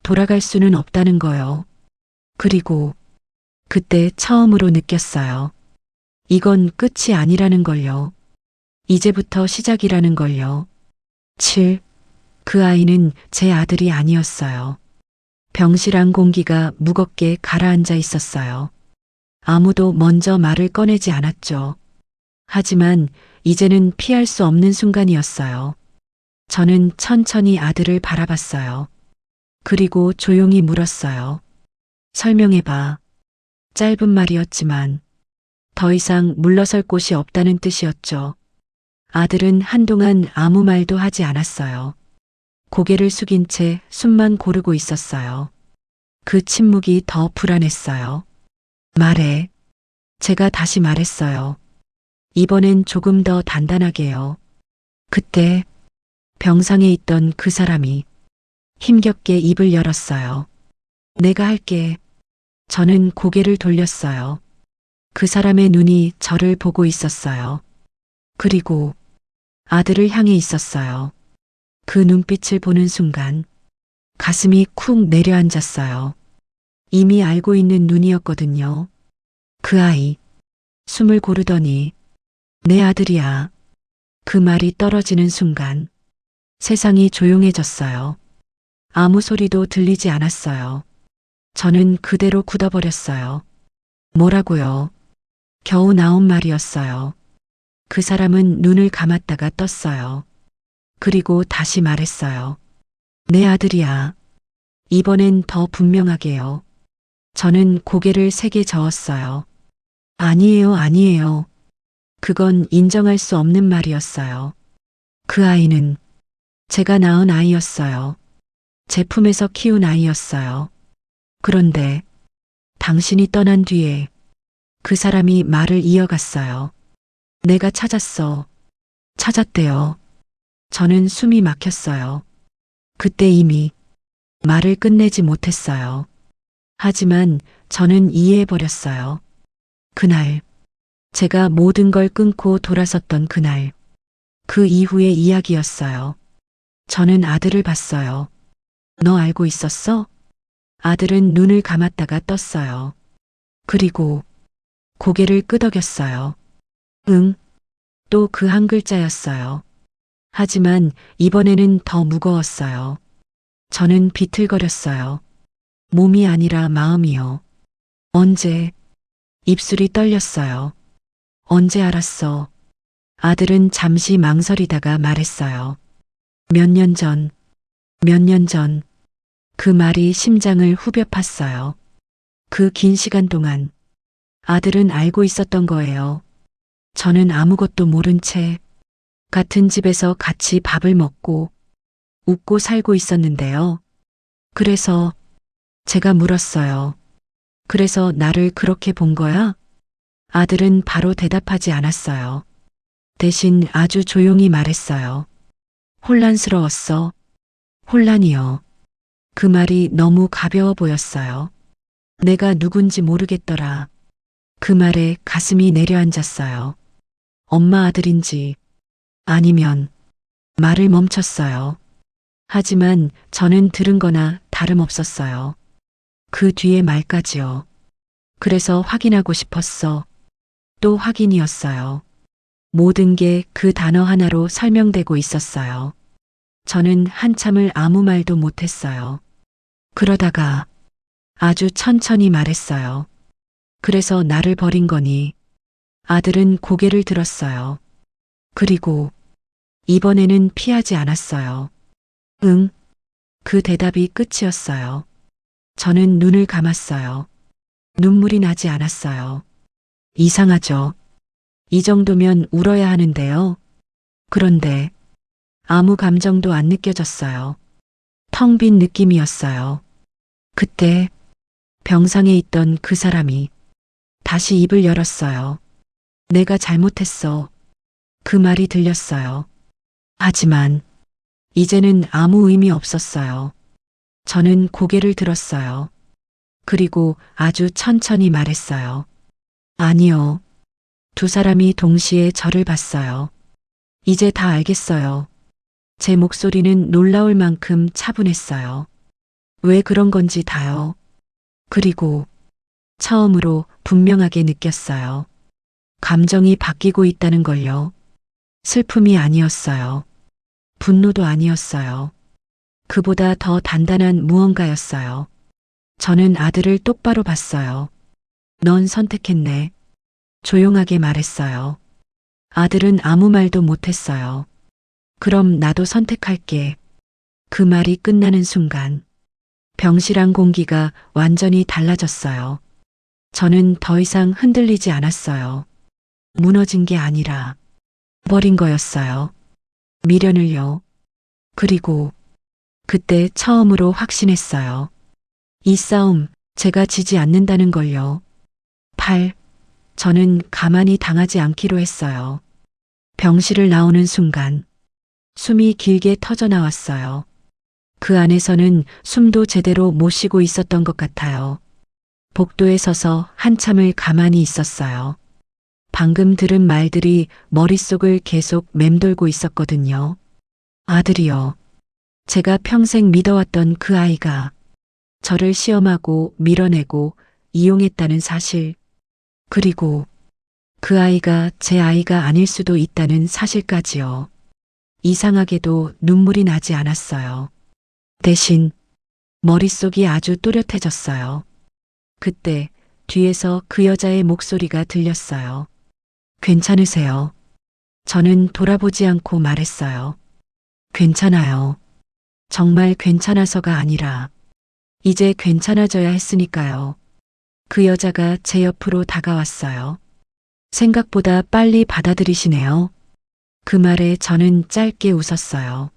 돌아갈 수는 없다는 거요. 그리고 그때 처음으로 느꼈어요. 이건 끝이 아니라는 걸요. 이제부터 시작이라는 걸요. 7. 그 아이는 제 아들이 아니었어요. 병실 안 공기가 무겁게 가라앉아 있었어요. 아무도 먼저 말을 꺼내지 않았죠. 하지만 이제는 피할 수 없는 순간이었어요. 저는 천천히 아들을 바라봤어요. 그리고 조용히 물었어요. 설명해봐. 짧은 말이었지만 더 이상 물러설 곳이 없다는 뜻이었죠. 아들은 한동안 아무 말도 하지 않았어요. 고개를 숙인 채 숨만 고르고 있었어요. 그 침묵이 더 불안했어요. 말해. 제가 다시 말했어요. 이번엔 조금 더 단단하게요. 그때 병상에 있던 그 사람이 힘겹게 입을 열었어요. 내가 할게. 저는 고개를 돌렸어요. 그 사람의 눈이 저를 보고 있었어요. 그리고 아들을 향해 있었어요. 그 눈빛을 보는 순간 가슴이 쿵 내려앉았어요. 이미 알고 있는 눈이었거든요. 그 아이, 숨을 고르더니 내 아들이야. 그 말이 떨어지는 순간 세상이 조용해졌어요. 아무 소리도 들리지 않았어요. 저는 그대로 굳어버렸어요. 뭐라고요? 겨우 나온 말이었어요. 그 사람은 눈을 감았다가 떴어요. 그리고 다시 말했어요. 내 아들이야. 이번엔 더 분명하게요. 저는 고개를 세게 저었어요. 아니에요, 아니에요. 그건 인정할 수 없는 말이었어요. 그 아이는 제가 낳은 아이였어요. 제 품에서 키운 아이였어요. 그런데 당신이 떠난 뒤에 그 사람이 말을 이어갔어요. 내가 찾았어. 찾았대요. 저는 숨이 막혔어요. 그때 이미 말을 끝내지 못했어요. 하지만 저는 이해해버렸어요. 그날, 제가 모든 걸 끊고 돌아섰던 그날, 그 이후의 이야기였어요. 저는 아들을 봤어요. 너 알고 있었어? 아들은 눈을 감았다가 떴어요. 그리고 고개를 끄덕였어요. 응. 또 그 한 글자였어요. 하지만 이번에는 더 무거웠어요. 저는 비틀거렸어요. 몸이 아니라 마음이요. 언제? 입술이 떨렸어요. 언제 알았어? 아들은 잠시 망설이다가 말했어요. 몇 년 전, 몇 년 전. 그 말이 심장을 후벼 팠어요. 그 긴 시간 동안 아들은 알고 있었던 거예요. 저는 아무것도 모른 채 같은 집에서 같이 밥을 먹고 웃고 살고 있었는데요. 그래서 제가 물었어요. 그래서 나를 그렇게 본 거야? 아들은 바로 대답하지 않았어요. 대신 아주 조용히 말했어요. 혼란스러웠어. 혼란이요. 그 말이 너무 가벼워 보였어요. 내가 누군지 모르겠더라. 그 말에 가슴이 내려앉았어요. 엄마 아들인지 아니면 말을 멈췄어요. 하지만 저는 들은 거나 다름없었어요. 그 뒤에 말까지요. 그래서 확인하고 싶었어. 또 확인이었어요. 모든 게 그 단어 하나로 설명되고 있었어요. 저는 한참을 아무 말도 못했어요. 그러다가 아주 천천히 말했어요. 그래서 나를 버린 거니? 아들은 고개를 들었어요. 그리고 이번에는 피하지 않았어요. 응. 그 대답이 끝이었어요. 저는 눈을 감았어요. 눈물이 나지 않았어요. 이상하죠. 이 정도면 울어야 하는데요. 그런데 아무 감정도 안 느껴졌어요. 텅 빈 느낌이었어요. 그때 병상에 있던 그 사람이 다시 입을 열었어요. 내가 잘못했어. 그 말이 들렸어요. 하지만 이제는 아무 의미 없었어요. 저는 고개를 들었어요. 그리고 아주 천천히 말했어요. 아니요. 두 사람이 동시에 저를 봤어요. 이제 다 알겠어요. 제 목소리는 놀라울 만큼 차분했어요. 왜 그런 건지 다요. 그리고 처음으로 분명하게 느꼈어요. 감정이 바뀌고 있다는 걸요. 슬픔이 아니었어요. 분노도 아니었어요. 그보다 더 단단한 무언가였어요. 저는 아들을 똑바로 봤어요. 넌 선택했네. 조용하게 말했어요. 아들은 아무 말도 못했어요. 그럼 나도 선택할게. 그 말이 끝나는 순간 병실안 공기가 완전히 달라졌어요. 저는 더 이상 흔들리지 않았어요. 무너진 게 아니라 버린 거였어요. 미련을요. 그리고 그때 처음으로 확신했어요. 이 싸움 제가 지지 않는다는 걸요. 8. 저는 가만히 당하지 않기로 했어요. 병실을 나오는 순간 숨이 길게 터져 나왔어요. 그 안에서는 숨도 제대로 못 쉬고 있었던 것 같아요. 복도에 서서 한참을 가만히 있었어요. 방금 들은 말들이 머릿속을 계속 맴돌고 있었거든요. 아들이요. 제가 평생 믿어왔던 그 아이가 저를 시험하고 밀어내고 이용했다는 사실, 그리고 그 아이가 제 아이가 아닐 수도 있다는 사실까지요. 이상하게도 눈물이 나지 않았어요. 대신 머릿속이 아주 또렷해졌어요. 그때 뒤에서 그 여자의 목소리가 들렸어요. 괜찮으세요? 저는 돌아보지 않고 말했어요. 괜찮아요. 정말 괜찮아서가 아니라 이제 괜찮아져야 했으니까요. 그 여자가 제 옆으로 다가왔어요. 생각보다 빨리 받아들이시네요. 그 말에 저는 짧게 웃었어요.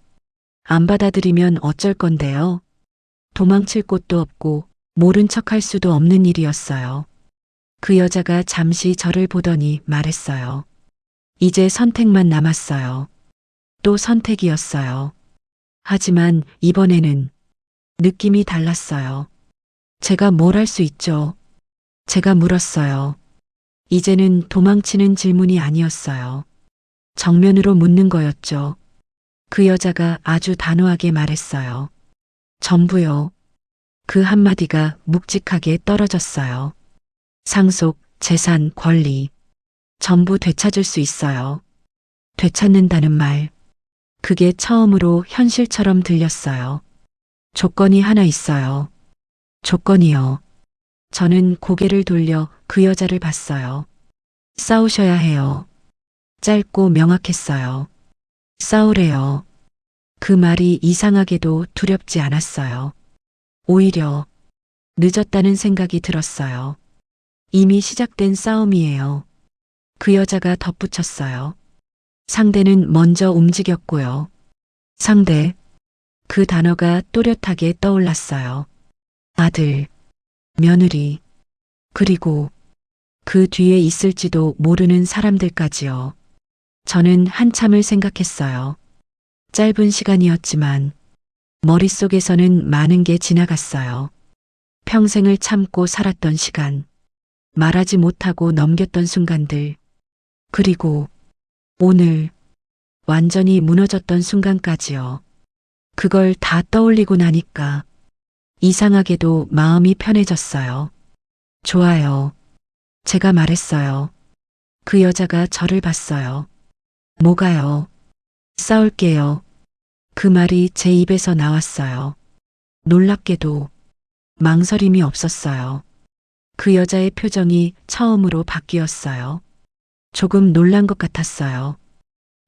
안 받아들이면 어쩔 건데요. 도망칠 곳도 없고 모른 척할 수도 없는 일이었어요. 그 여자가 잠시 저를 보더니 말했어요. 이제 선택만 남았어요. 또 선택이었어요. 하지만 이번에는 느낌이 달랐어요. 제가 뭘 할 수 있죠? 제가 물었어요. 이제는 도망치는 질문이 아니었어요. 정면으로 묻는 거였죠. 그 여자가 아주 단호하게 말했어요. 전부요. 그 한마디가 묵직하게 떨어졌어요. 상속, 재산, 권리. 전부 되찾을 수 있어요. 되찾는다는 말. 그게 처음으로 현실처럼 들렸어요. 조건이 하나 있어요. 조건이요. 저는 고개를 돌려 그 여자를 봤어요. 싸우셔야 해요. 짧고 명확했어요. 싸우래요. 그 말이 이상하게도 두렵지 않았어요. 오히려 늦었다는 생각이 들었어요. 이미 시작된 싸움이에요. 그 여자가 덧붙였어요. 상대는 먼저 움직였고요. 상대. 그 단어가 또렷하게 떠올랐어요. 아들, 며느리, 그리고 그 뒤에 있을지도 모르는 사람들까지요. 저는 한참을 생각했어요. 짧은 시간이었지만 머릿속에서는 많은 게 지나갔어요. 평생을 참고 살았던 시간, 말하지 못하고 넘겼던 순간들, 그리고 오늘 완전히 무너졌던 순간까지요. 그걸 다 떠올리고 나니까 이상하게도 마음이 편해졌어요. 좋아요. 제가 말했어요. 그 여자가 저를 봤어요. 뭐가요? 싸울게요. 그 말이 제 입에서 나왔어요. 놀랍게도 망설임이 없었어요. 그 여자의 표정이 처음으로 바뀌었어요. 조금 놀란 것 같았어요.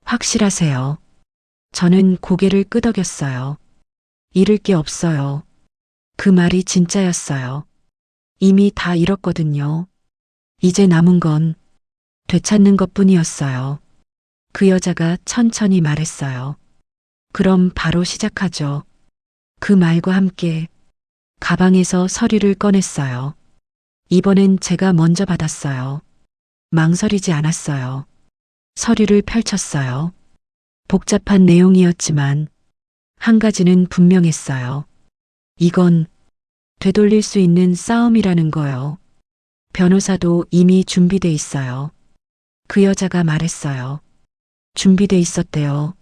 확실하세요? 저는 고개를 끄덕였어요. 잃을 게 없어요. 그 말이 진짜였어요. 이미 다 잃었거든요. 이제 남은 건 되찾는 것뿐이었어요. 그 여자가 천천히 말했어요. 그럼 바로 시작하죠. 그 말과 함께 가방에서 서류를 꺼냈어요. 이번엔 제가 먼저 받았어요. 망설이지 않았어요. 서류를 펼쳤어요. 복잡한 내용이었지만 한 가지는 분명했어요. 이건 되돌릴 수 있는 싸움이라는 거요. 변호사도 이미 준비돼 있어요. 그 여자가 말했어요. 준비돼 있었대요.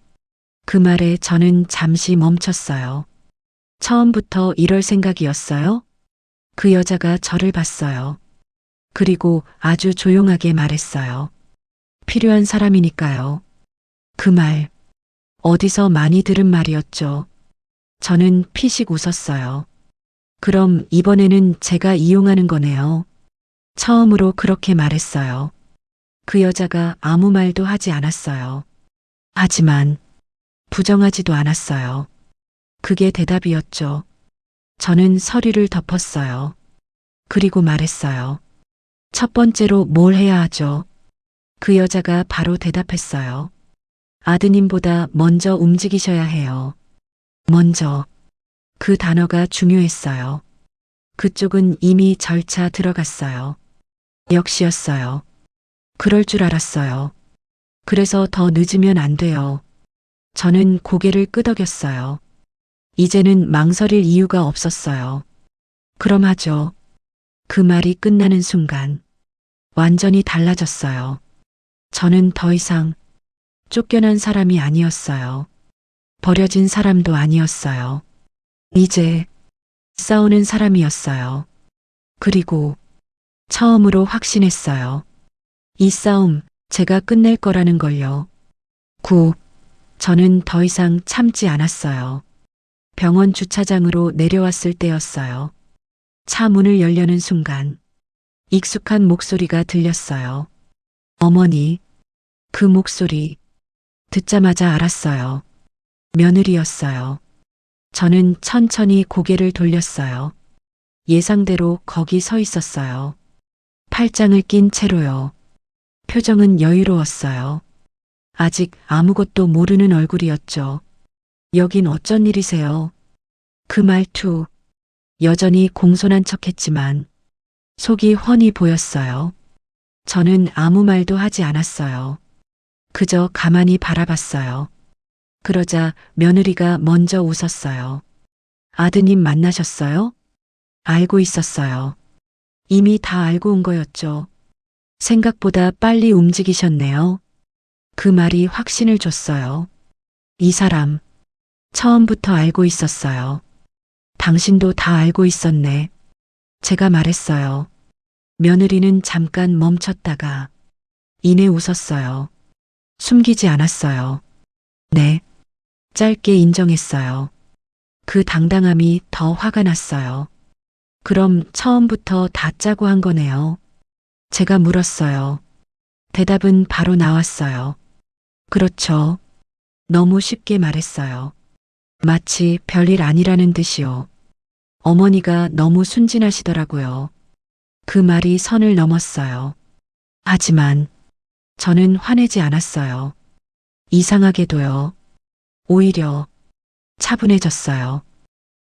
그 말에 저는 잠시 멈췄어요. 처음부터 이럴 생각이었어요? 그 여자가 저를 봤어요. 그리고 아주 조용하게 말했어요. 필요한 사람이니까요. 그 말, 어디서 많이 들은 말이었죠. 저는 피식 웃었어요. 그럼 이번에는 제가 이용하는 거네요. 처음으로 그렇게 말했어요. 그 여자가 아무 말도 하지 않았어요. 하지만 부정하지도 않았어요. 그게 대답이었죠. 저는 서류를 덮었어요. 그리고 말했어요. 첫 번째로 뭘 해야 하죠? 그 여자가 바로 대답했어요. 아드님보다 먼저 움직이셔야 해요. 먼저. 그 단어가 중요했어요. 그쪽은 이미 절차 들어갔어요. 역시였어요. 그럴 줄 알았어요. 그래서 더 늦으면 안 돼요. 저는 고개를 끄덕였어요. 이제는 망설일 이유가 없었어요. 그럼 하죠. 그 말이 끝나는 순간 완전히 달라졌어요. 저는 더 이상 쫓겨난 사람이 아니었어요. 버려진 사람도 아니었어요. 이제 싸우는 사람이었어요. 그리고 처음으로 확신했어요. 이 싸움 제가 끝낼 거라는 걸요. 저는 더 이상 참지 않았어요. 병원 주차장으로 내려왔을 때였어요. 차 문을 열려는 순간 익숙한 목소리가 들렸어요. 어머니. 그 목소리 듣자마자 알았어요. 며느리였어요. 저는 천천히 고개를 돌렸어요. 예상대로 거기 서 있었어요. 팔짱을 낀 채로요. 표정은 여유로웠어요. 아직 아무것도 모르는 얼굴이었죠. 여긴 어쩐 일이세요? 그 말투 여전히 공손한 척했지만 속이 훤히 보였어요. 저는 아무 말도 하지 않았어요. 그저 가만히 바라봤어요. 그러자 며느리가 먼저 웃었어요. 아드님 만나셨어요? 알고 있었어요. 이미 다 알고 온 거였죠. 생각보다 빨리 움직이셨네요. 그 말이 확신을 줬어요. 이 사람 처음부터 알고 있었어요. 당신도 다 알고 있었네. 제가 말했어요. 며느리는 잠깐 멈췄다가 이내 웃었어요. 숨기지 않았어요. 네. 짧게 인정했어요. 그 당당함이 더 화가 났어요. 그럼 처음부터 다 짜고 한 거네요. 제가 물었어요. 대답은 바로 나왔어요. 그렇죠. 너무 쉽게 말했어요. 마치 별일 아니라는 듯이요. 어머니가 너무 순진하시더라고요. 그 말이 선을 넘었어요. 하지만 저는 화내지 않았어요. 이상하게도요. 오히려 차분해졌어요.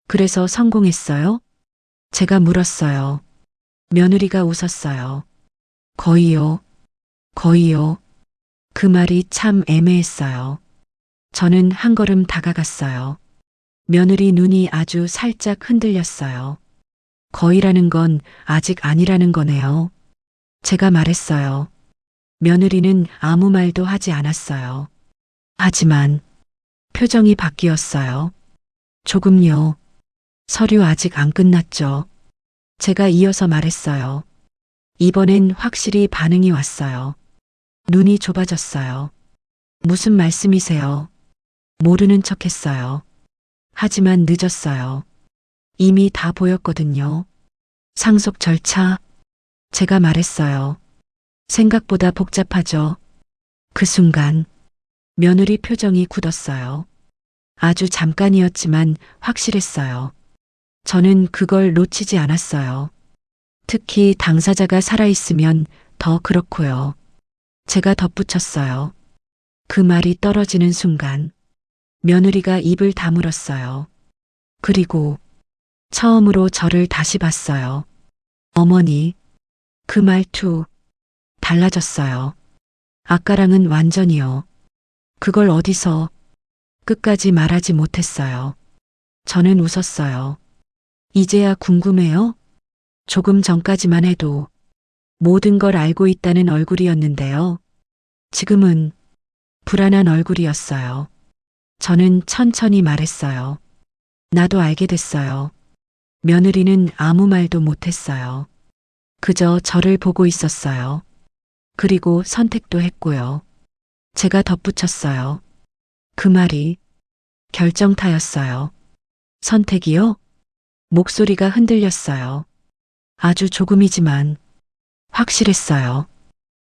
그래서 성공했어요? 제가 물었어요. 며느리가 웃었어요. 거의요. 거의요. 그 말이 참 애매했어요. 저는 한 걸음 다가갔어요. 며느리 눈이 아주 살짝 흔들렸어요. 거의라는 건 아직 아니라는 거네요. 제가 말했어요. 며느리는 아무 말도 하지 않았어요. 하지만 표정이 바뀌었어요. 조금요. 서류 아직 안 끝났죠. 제가 이어서 말했어요. 이번엔 확실히 반응이 왔어요. 눈이 좁아졌어요. 무슨 말씀이세요? 모르는 척했어요. 하지만 늦었어요. 이미 다 보였거든요. 상속 절차? 제가 말했어요. 생각보다 복잡하죠. 그 순간 며느리 표정이 굳었어요. 아주 잠깐이었지만 확실했어요. 저는 그걸 놓치지 않았어요. 특히 당사자가 살아있으면 더 그렇고요. 제가 덧붙였어요. 그 말이 떨어지는 순간 며느리가 입을 다물었어요. 그리고 처음으로 저를 다시 봤어요. 어머니, 그 말투 달라졌어요. 아까랑은 완전히요. 그걸 어디서 끝까지 말하지 못했어요. 저는 웃었어요. 이제야 궁금해요? 조금 전까지만 해도 모든 걸 알고 있다는 얼굴이었는데요. 지금은 불안한 얼굴이었어요. 저는 천천히 말했어요. 나도 알게 됐어요. 며느리는 아무 말도 못했어요. 그저 저를 보고 있었어요. 그리고 선택도 했고요. 제가 덧붙였어요. 그 말이 결정타였어요. 선택이요? 목소리가 흔들렸어요. 아주 조금이지만 확실했어요.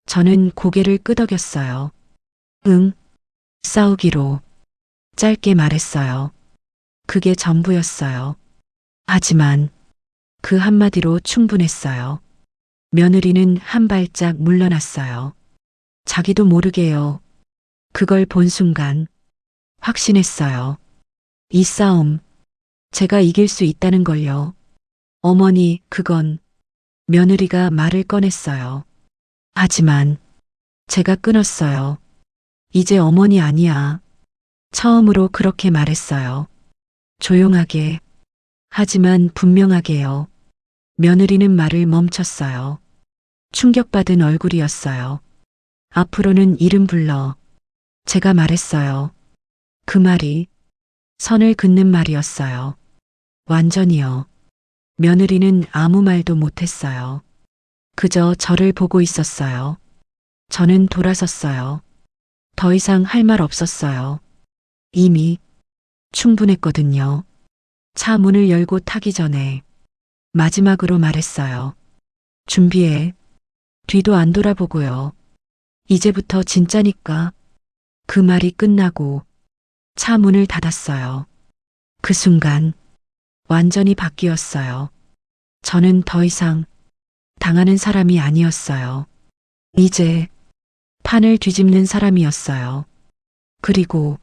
저는 고개를 끄덕였어요. 응, 싸우기로 짧게 말했어요. 그게 전부였어요. 하지만 그 한마디로 충분했어요. 며느리는 한 발짝 물러났어요. 자기도 모르게요. 그걸 본 순간 확신했어요. 이 싸움 제가 이길 수 있다는 걸요. 어머니, 그건 며느리가 말을 꺼냈어요. 하지만 제가 끊었어요. 이제 어머니 아니야. 처음으로 그렇게 말했어요. 조용하게, 하지만 분명하게요. 며느리는 말을 멈췄어요. 충격받은 얼굴이었어요. 앞으로는 이름 불러. 제가 말했어요. 그 말이 선을 긋는 말이었어요. 완전히요. 며느리는 아무 말도 못했어요. 그저 저를 보고 있었어요. 저는 돌아섰어요. 더 이상 할 말 없었어요. 이미 충분했거든요. 차 문을 열고 타기 전에 마지막으로 말했어요. 준비해. 뒤도 안 돌아보고요. 이제부터 진짜니까. 그 말이 끝나고 차 문을 닫았어요. 그 순간 완전히 바뀌었어요. 저는 더 이상 당하는 사람이 아니었어요. 이제 판을 뒤집는 사람이었어요. 그리고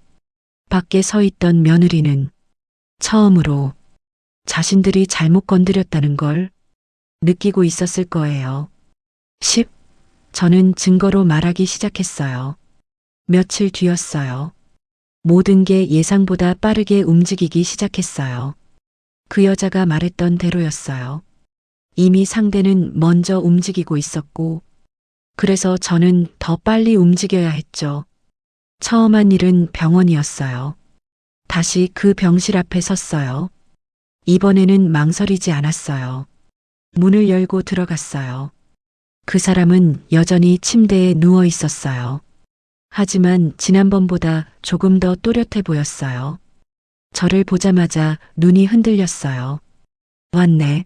밖에 서 있던 며느리는 처음으로 자신들이 잘못 건드렸다는 걸 느끼고 있었을 거예요. 10. 저는 증거로 말하기 시작했어요. 며칠 뒤였어요. 모든 게 예상보다 빠르게 움직이기 시작했어요. 그 여자가 말했던 대로였어요. 이미 상대는 먼저 움직이고 있었고, 그래서 저는 더 빨리 움직여야 했죠. 처음 한 일은 병원이었어요. 다시 그 병실 앞에 섰어요. 이번에는 망설이지 않았어요. 문을 열고 들어갔어요. 그 사람은 여전히 침대에 누워 있었어요. 하지만 지난번보다 조금 더 또렷해 보였어요. 저를 보자마자 눈이 흔들렸어요. 왔네.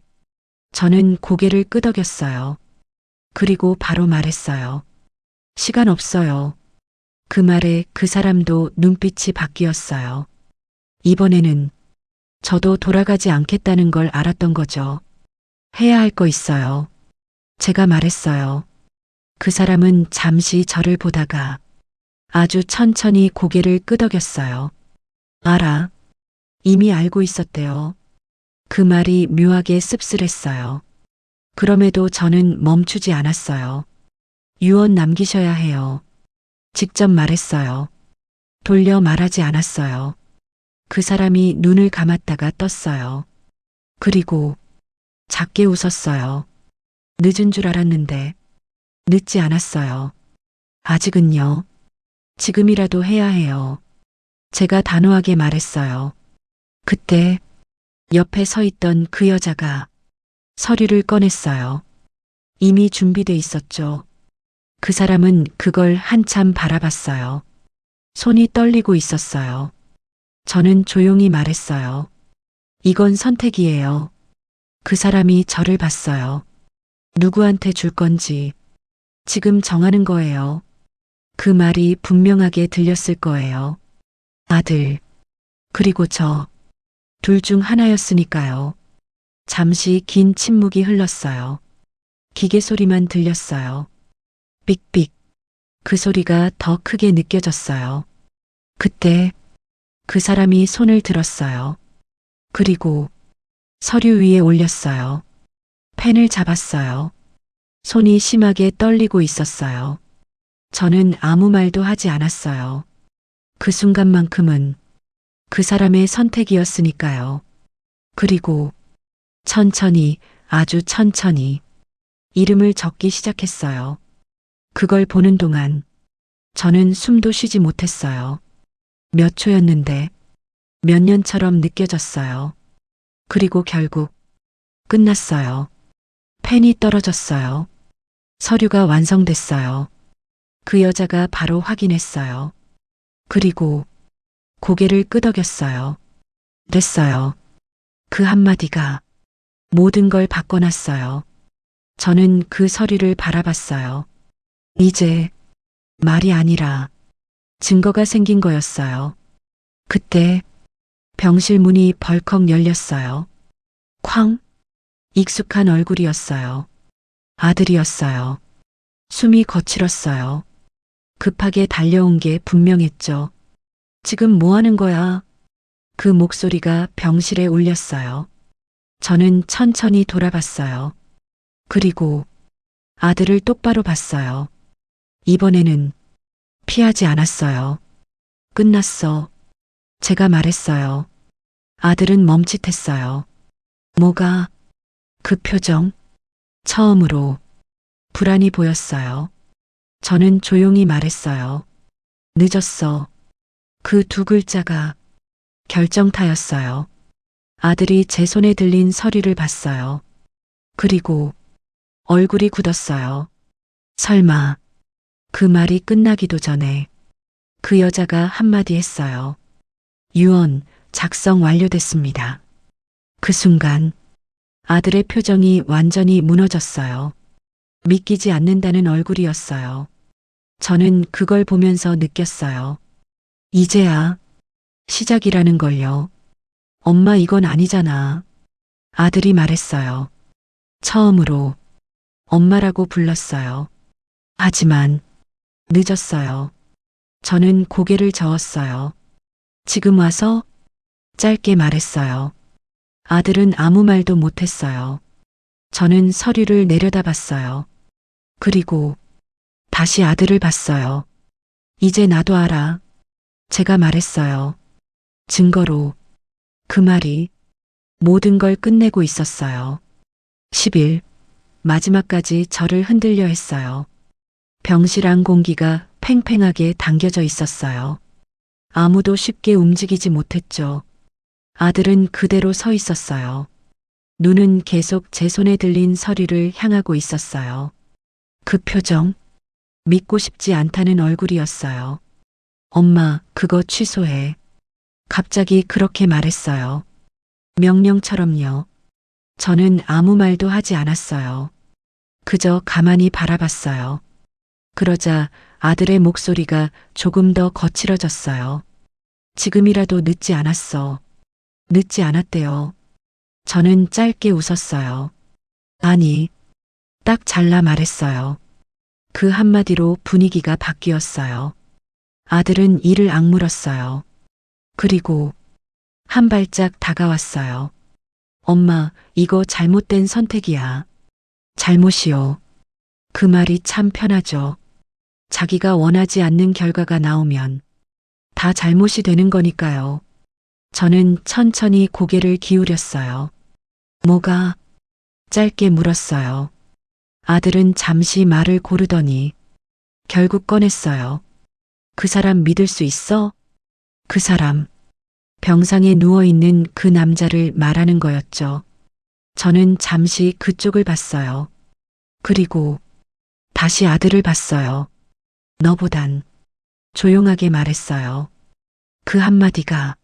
저는 고개를 끄덕였어요. 그리고 바로 말했어요. 시간 없어요. 그 말에 그 사람도 눈빛이 바뀌었어요. 이번에는 저도 돌아가지 않겠다는 걸 알았던 거죠. 해야 할 거 있어요. 제가 말했어요. 그 사람은 잠시 저를 보다가 아주 천천히 고개를 끄덕였어요. 알아. 이미 알고 있었대요. 그 말이 묘하게 씁쓸했어요. 그럼에도 저는 멈추지 않았어요. 유언 남기셔야 해요. 직접 말했어요. 돌려 말하지 않았어요. 그 사람이 눈을 감았다가 떴어요. 그리고 작게 웃었어요. 늦은 줄 알았는데 늦지 않았어요. 아직은요. 지금이라도 해야 해요. 제가 단호하게 말했어요. 그때 옆에 서 있던 그 여자가 서류를 꺼냈어요. 이미 준비돼 있었죠. 그 사람은 그걸 한참 바라봤어요. 손이 떨리고 있었어요. 저는 조용히 말했어요. 이건 선택이에요. 그 사람이 저를 봤어요. 누구한테 줄 건지 지금 정하는 거예요. 그 말이 분명하게 들렸을 거예요. 아들, 그리고 저, 둘 중 하나였으니까요. 잠시 긴 침묵이 흘렀어요. 기계 소리만 들렸어요. 삑삑. 그 소리가 더 크게 느껴졌어요. 그때 그 사람이 손을 들었어요. 그리고 서류 위에 올렸어요. 펜을 잡았어요. 손이 심하게 떨리고 있었어요. 저는 아무 말도 하지 않았어요. 그 순간만큼은 그 사람의 선택이었으니까요. 그리고 천천히, 아주 천천히 이름을 적기 시작했어요. 그걸 보는 동안 저는 숨도 쉬지 못했어요. 몇 초였는데 몇 년처럼 느껴졌어요. 그리고 결국 끝났어요. 펜이 떨어졌어요. 서류가 완성됐어요. 그 여자가 바로 확인했어요. 그리고 고개를 끄덕였어요. 됐어요. 그 한마디가 모든 걸 바꿔놨어요. 저는 그 서류를 바라봤어요. 이제 말이 아니라 증거가 생긴 거였어요. 그때 병실 문이 벌컥 열렸어요. 쾅! 익숙한 얼굴이었어요. 아들이었어요. 숨이 거칠었어요. 급하게 달려온 게 분명했죠. 지금 뭐 하는 거야? 그 목소리가 병실에 울렸어요. 저는 천천히 돌아봤어요. 그리고 아들을 똑바로 봤어요. 이번에는 피하지 않았어요. 끝났어. 제가 말했어요. 아들은 멈칫했어요. 뭐가? 그 표정? 처음으로 불안이 보였어요. 저는 조용히 말했어요. 늦었어. 그 두 글자가 결정타였어요. 아들이 제 손에 들린 서류를 봤어요. 그리고 얼굴이 굳었어요. 설마 그 말이 끝나기도 전에 그 여자가 한마디 했어요. 유언 작성 완료됐습니다. 그 순간 아들의 표정이 완전히 무너졌어요. 믿기지 않는다는 얼굴이었어요. 저는 그걸 보면서 느꼈어요. 이제야 시작이라는 걸요. 엄마 이건 아니잖아. 아들이 말했어요. 처음으로 엄마라고 불렀어요. 하지만 늦었어요. 저는 고개를 저었어요. 지금 와서? 짧게 말했어요. 아들은 아무 말도 못했어요. 저는 서류를 내려다봤어요. 그리고 다시 아들을 봤어요. 이제 나도 알아. 제가 말했어요. 증거로 그 말이 모든 걸 끝내고 있었어요. 10일 마지막까지 저를 흔들려 했어요. 병실 안 공기가 팽팽하게 당겨져 있었어요. 아무도 쉽게 움직이지 못했죠. 아들은 그대로 서 있었어요. 눈은 계속 제 손에 들린 서류를 향하고 있었어요. 그 표정, 믿고 싶지 않다는 얼굴이었어요. 엄마, 그거 취소해. 갑자기 그렇게 말했어요. 명령처럼요. 저는 아무 말도 하지 않았어요. 그저 가만히 바라봤어요. 그러자 아들의 목소리가 조금 더 거칠어졌어요. 지금이라도 늦지 않았어. 늦지 않았대요. 저는 짧게 웃었어요. 아니, 딱 잘라 말했어요. 그 한마디로 분위기가 바뀌었어요. 아들은 이를 악물었어요. 그리고 한 발짝 다가왔어요. 엄마, 이거 잘못된 선택이야. 잘못이요. 그 말이 참 편하죠. 자기가 원하지 않는 결과가 나오면 다 잘못이 되는 거니까요. 저는 천천히 고개를 기울였어요. 뭐가? 짧게 물었어요. 아들은 잠시 말을 고르더니 결국 꺼냈어요. 그 사람 믿을 수 있어? 그 사람. 병상에 누워있는 그 남자를 말하는 거였죠. 저는 잠시 그쪽을 봤어요. 그리고 다시 아들을 봤어요. 너보단 조용하게 말했어요. 그 한마디가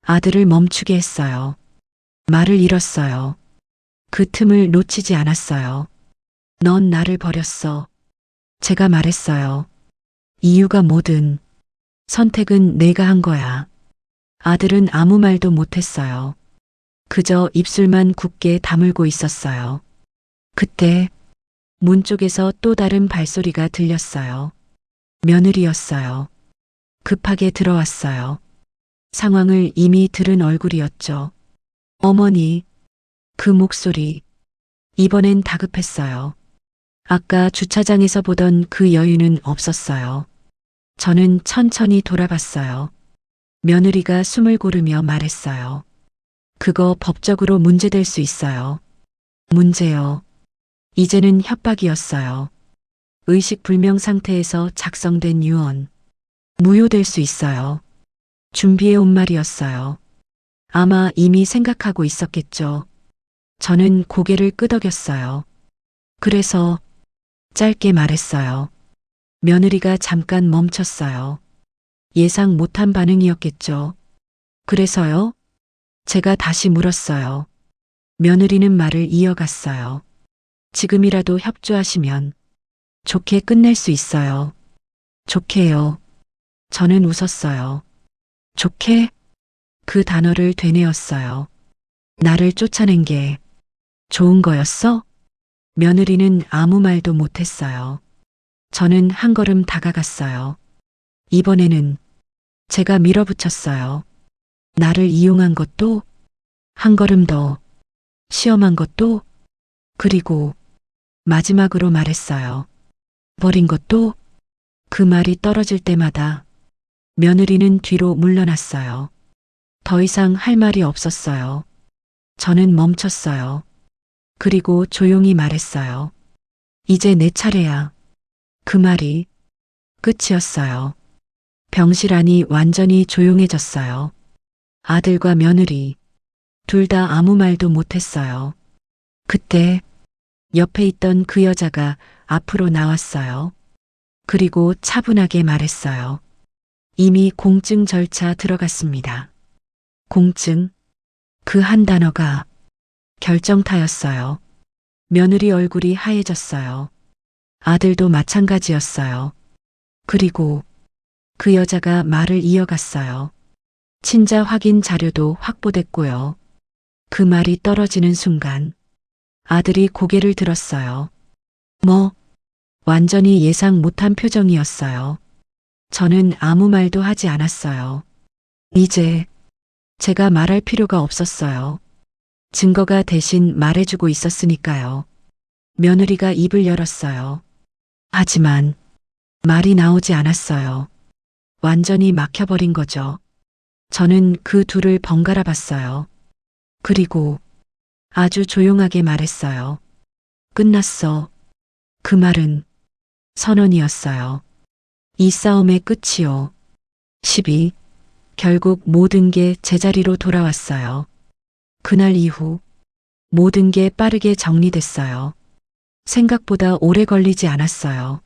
아들을 멈추게 했어요. 말을 잃었어요. 그 틈을 놓치지 않았어요. 넌 나를 버렸어. 제가 말했어요. 이유가 뭐든 선택은 내가 한 거야. 아들은 아무 말도 못했어요. 그저 입술만 굳게 다물고 있었어요. 그때 문 쪽에서 또 다른 발소리가 들렸어요. 며느리였어요. 급하게 들어왔어요. 상황을 이미 들은 얼굴이었죠. 어머니, 그 목소리. 이번엔 다급했어요. 아까 주차장에서 보던 그 여유는 없었어요. 저는 천천히 돌아봤어요. 며느리가 숨을 고르며 말했어요. 그거 법적으로 문제될 수 있어요. 문제요. 이제는 협박이었어요. 의식불명 상태에서 작성된 유언. 무효될 수 있어요. 준비해온 말이었어요. 아마 이미 생각하고 있었겠죠. 저는 고개를 끄덕였어요. 그래서 짧게 말했어요. 며느리가 잠깐 멈췄어요. 예상 못한 반응이었겠죠. 그래서요? 제가 다시 물었어요. 며느리는 말을 이어갔어요. 지금이라도 협조하시면 좋게 끝낼 수 있어요. 좋게요. 저는 웃었어요. 좋게? 그 단어를 되뇌었어요. 나를 쫓아낸 게 좋은 거였어? 며느리는 아무 말도 못했어요. 저는 한 걸음 다가갔어요. 이번에는 제가 밀어붙였어요. 나를 이용한 것도, 한 걸음 더, 시험한 것도, 그리고 마지막으로 말했어요. 버린 것도. 그 말이 떨어질 때마다 며느리는 뒤로 물러났어요. 더 이상 할 말이 없었어요. 저는 멈췄어요. 그리고 조용히 말했어요. 이제 내 차례야. 그 말이 끝이었어요. 병실 안이 완전히 조용해졌어요. 아들과 며느리, 둘 다 아무 말도 못했어요. 그때 옆에 있던 그 여자가 앞으로 나왔어요. 그리고 차분하게 말했어요. 이미 공증 절차 들어갔습니다. 공증, 그 한 단어가 결정타였어요. 며느리 얼굴이 하얘졌어요. 아들도 마찬가지였어요. 그리고 그 여자가 말을 이어갔어요. 친자 확인 자료도 확보됐고요. 그 말이 떨어지는 순간 아들이 고개를 들었어요. 뭐? 완전히 예상 못한 표정이었어요. 저는 아무 말도 하지 않았어요. 이제 제가 말할 필요가 없었어요. 증거가 대신 말해주고 있었으니까요. 며느리가 입을 열었어요. 하지만 말이 나오지 않았어요. 완전히 막혀버린 거죠. 저는 그 둘을 번갈아 봤어요. 그리고 아주 조용하게 말했어요. 끝났어. 그 말은 선언이었어요. 이 싸움의 끝이요. 12. 결국 모든 게 제자리로 돌아왔어요. 그날 이후 모든 게 빠르게 정리됐어요. 생각보다 오래 걸리지 않았어요.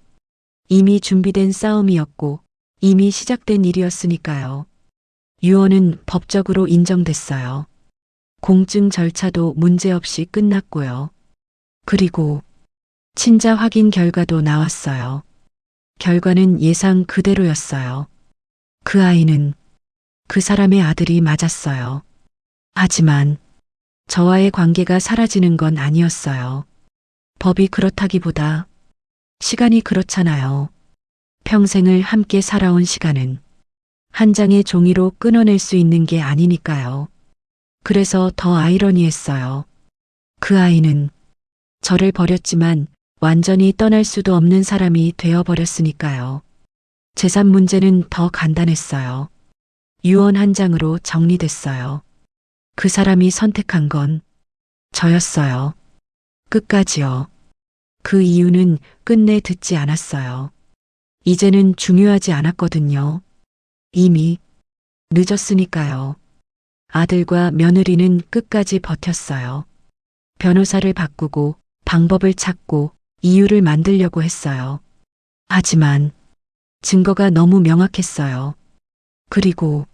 이미 준비된 싸움이었고 이미 시작된 일이었으니까요. 유언은 법적으로 인정됐어요. 공증 절차도 문제없이 끝났고요. 그리고 친자 확인 결과도 나왔어요. 결과는 예상 그대로였어요. 그 아이는 그 사람의 아들이 맞았어요. 하지만 저와의 관계가 사라지는 건 아니었어요. 법이 그렇다기보다 시간이 그렇잖아요. 평생을 함께 살아온 시간은 한 장의 종이로 끊어낼 수 있는 게 아니니까요. 그래서 더 아이러니했어요. 그 아이는 저를 버렸지만 완전히 떠날 수도 없는 사람이 되어버렸으니까요. 재산 문제는 더 간단했어요. 유언 한 장으로 정리됐어요. 그 사람이 선택한 건 저였어요. 끝까지요. 그 이유는 끝내 듣지 않았어요. 이제는 중요하지 않았거든요. 이미 늦었으니까요. 아들과 며느리는 끝까지 버텼어요. 변호사를 바꾸고 방법을 찾고 이유를 만들려고 했어요. 하지만 증거가 너무 명확했어요. 그리고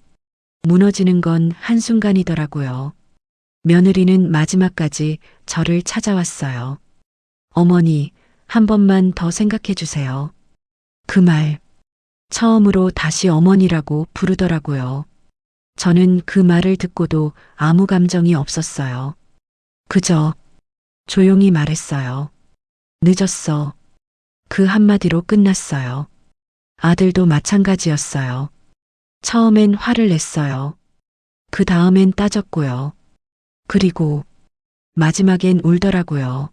무너지는 건 한순간이더라고요. 며느리는 마지막까지 저를 찾아왔어요. 어머니, 한 번만 더 생각해 주세요. 그 말, 처음으로 다시 어머니라고 부르더라고요. 저는 그 말을 듣고도 아무 감정이 없었어요. 그저 조용히 말했어요. 늦었어. 그 한마디로 끝났어요. 아들도 마찬가지였어요. 처음엔 화를 냈어요. 그 다음엔 따졌고요. 그리고 마지막엔 울더라고요.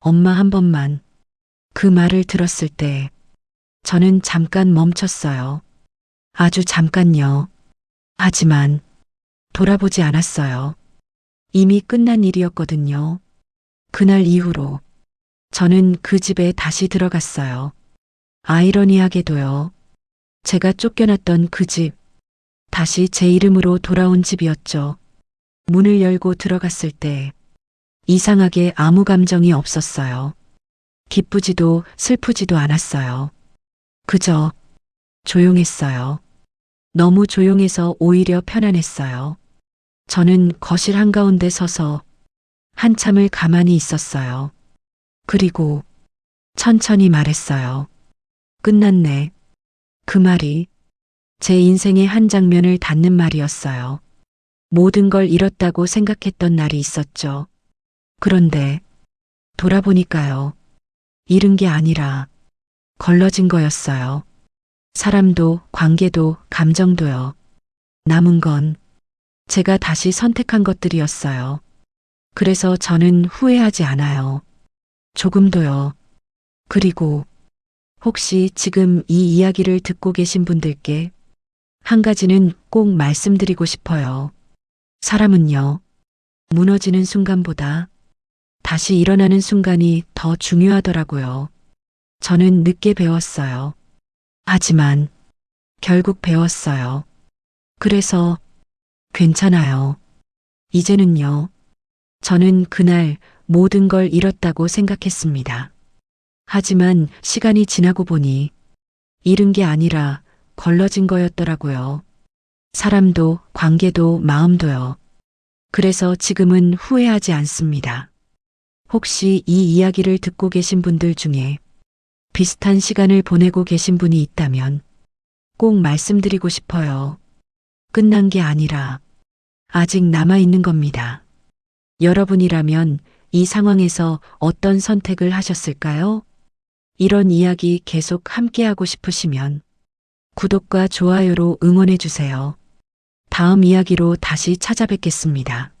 엄마 한 번만. 그 말을 들었을 때 저는 잠깐 멈췄어요. 아주 잠깐요. 하지만 돌아보지 않았어요. 이미 끝난 일이었거든요. 그날 이후로 저는 그 집에 다시 들어갔어요. 아이러니하게도요. 제가 쫓겨났던 그 집, 다시 제 이름으로 돌아온 집이었죠. 문을 열고 들어갔을 때 이상하게 아무 감정이 없었어요. 기쁘지도 슬프지도 않았어요. 그저 조용했어요. 너무 조용해서 오히려 편안했어요. 저는 거실 한가운데 서서 한참을 가만히 있었어요. 그리고 천천히 말했어요. 끝났네. 그 말이 제 인생의 한 장면을 닫는 말이었어요. 모든 걸 잃었다고 생각했던 날이 있었죠. 그런데 돌아보니까요. 잃은 게 아니라 걸러진 거였어요. 사람도, 관계도, 감정도요. 남은 건 제가 다시 선택한 것들이었어요. 그래서 저는 후회하지 않아요. 조금도요. 그리고 혹시 지금 이 이야기를 듣고 계신 분들께 한 가지는 꼭 말씀드리고 싶어요. 사람은요, 무너지는 순간보다 다시 일어나는 순간이 더 중요하더라고요. 저는 늦게 배웠어요. 하지만 결국 배웠어요. 그래서 괜찮아요. 이제는요, 저는 그날 모든 걸 잃었다고 생각했습니다. 하지만 시간이 지나고 보니 잃은 게 아니라 걸러진 거였더라고요. 사람도, 관계도, 마음도요. 그래서 지금은 후회하지 않습니다. 혹시 이 이야기를 듣고 계신 분들 중에 비슷한 시간을 보내고 계신 분이 있다면 꼭 말씀드리고 싶어요. 끝난 게 아니라 아직 남아있는 겁니다. 여러분이라면 이 상황에서 어떤 선택을 하셨을까요? 이런 이야기 계속 함께하고 싶으시면 구독과 좋아요로 응원해 주세요. 다음 이야기로 다시 찾아뵙겠습니다.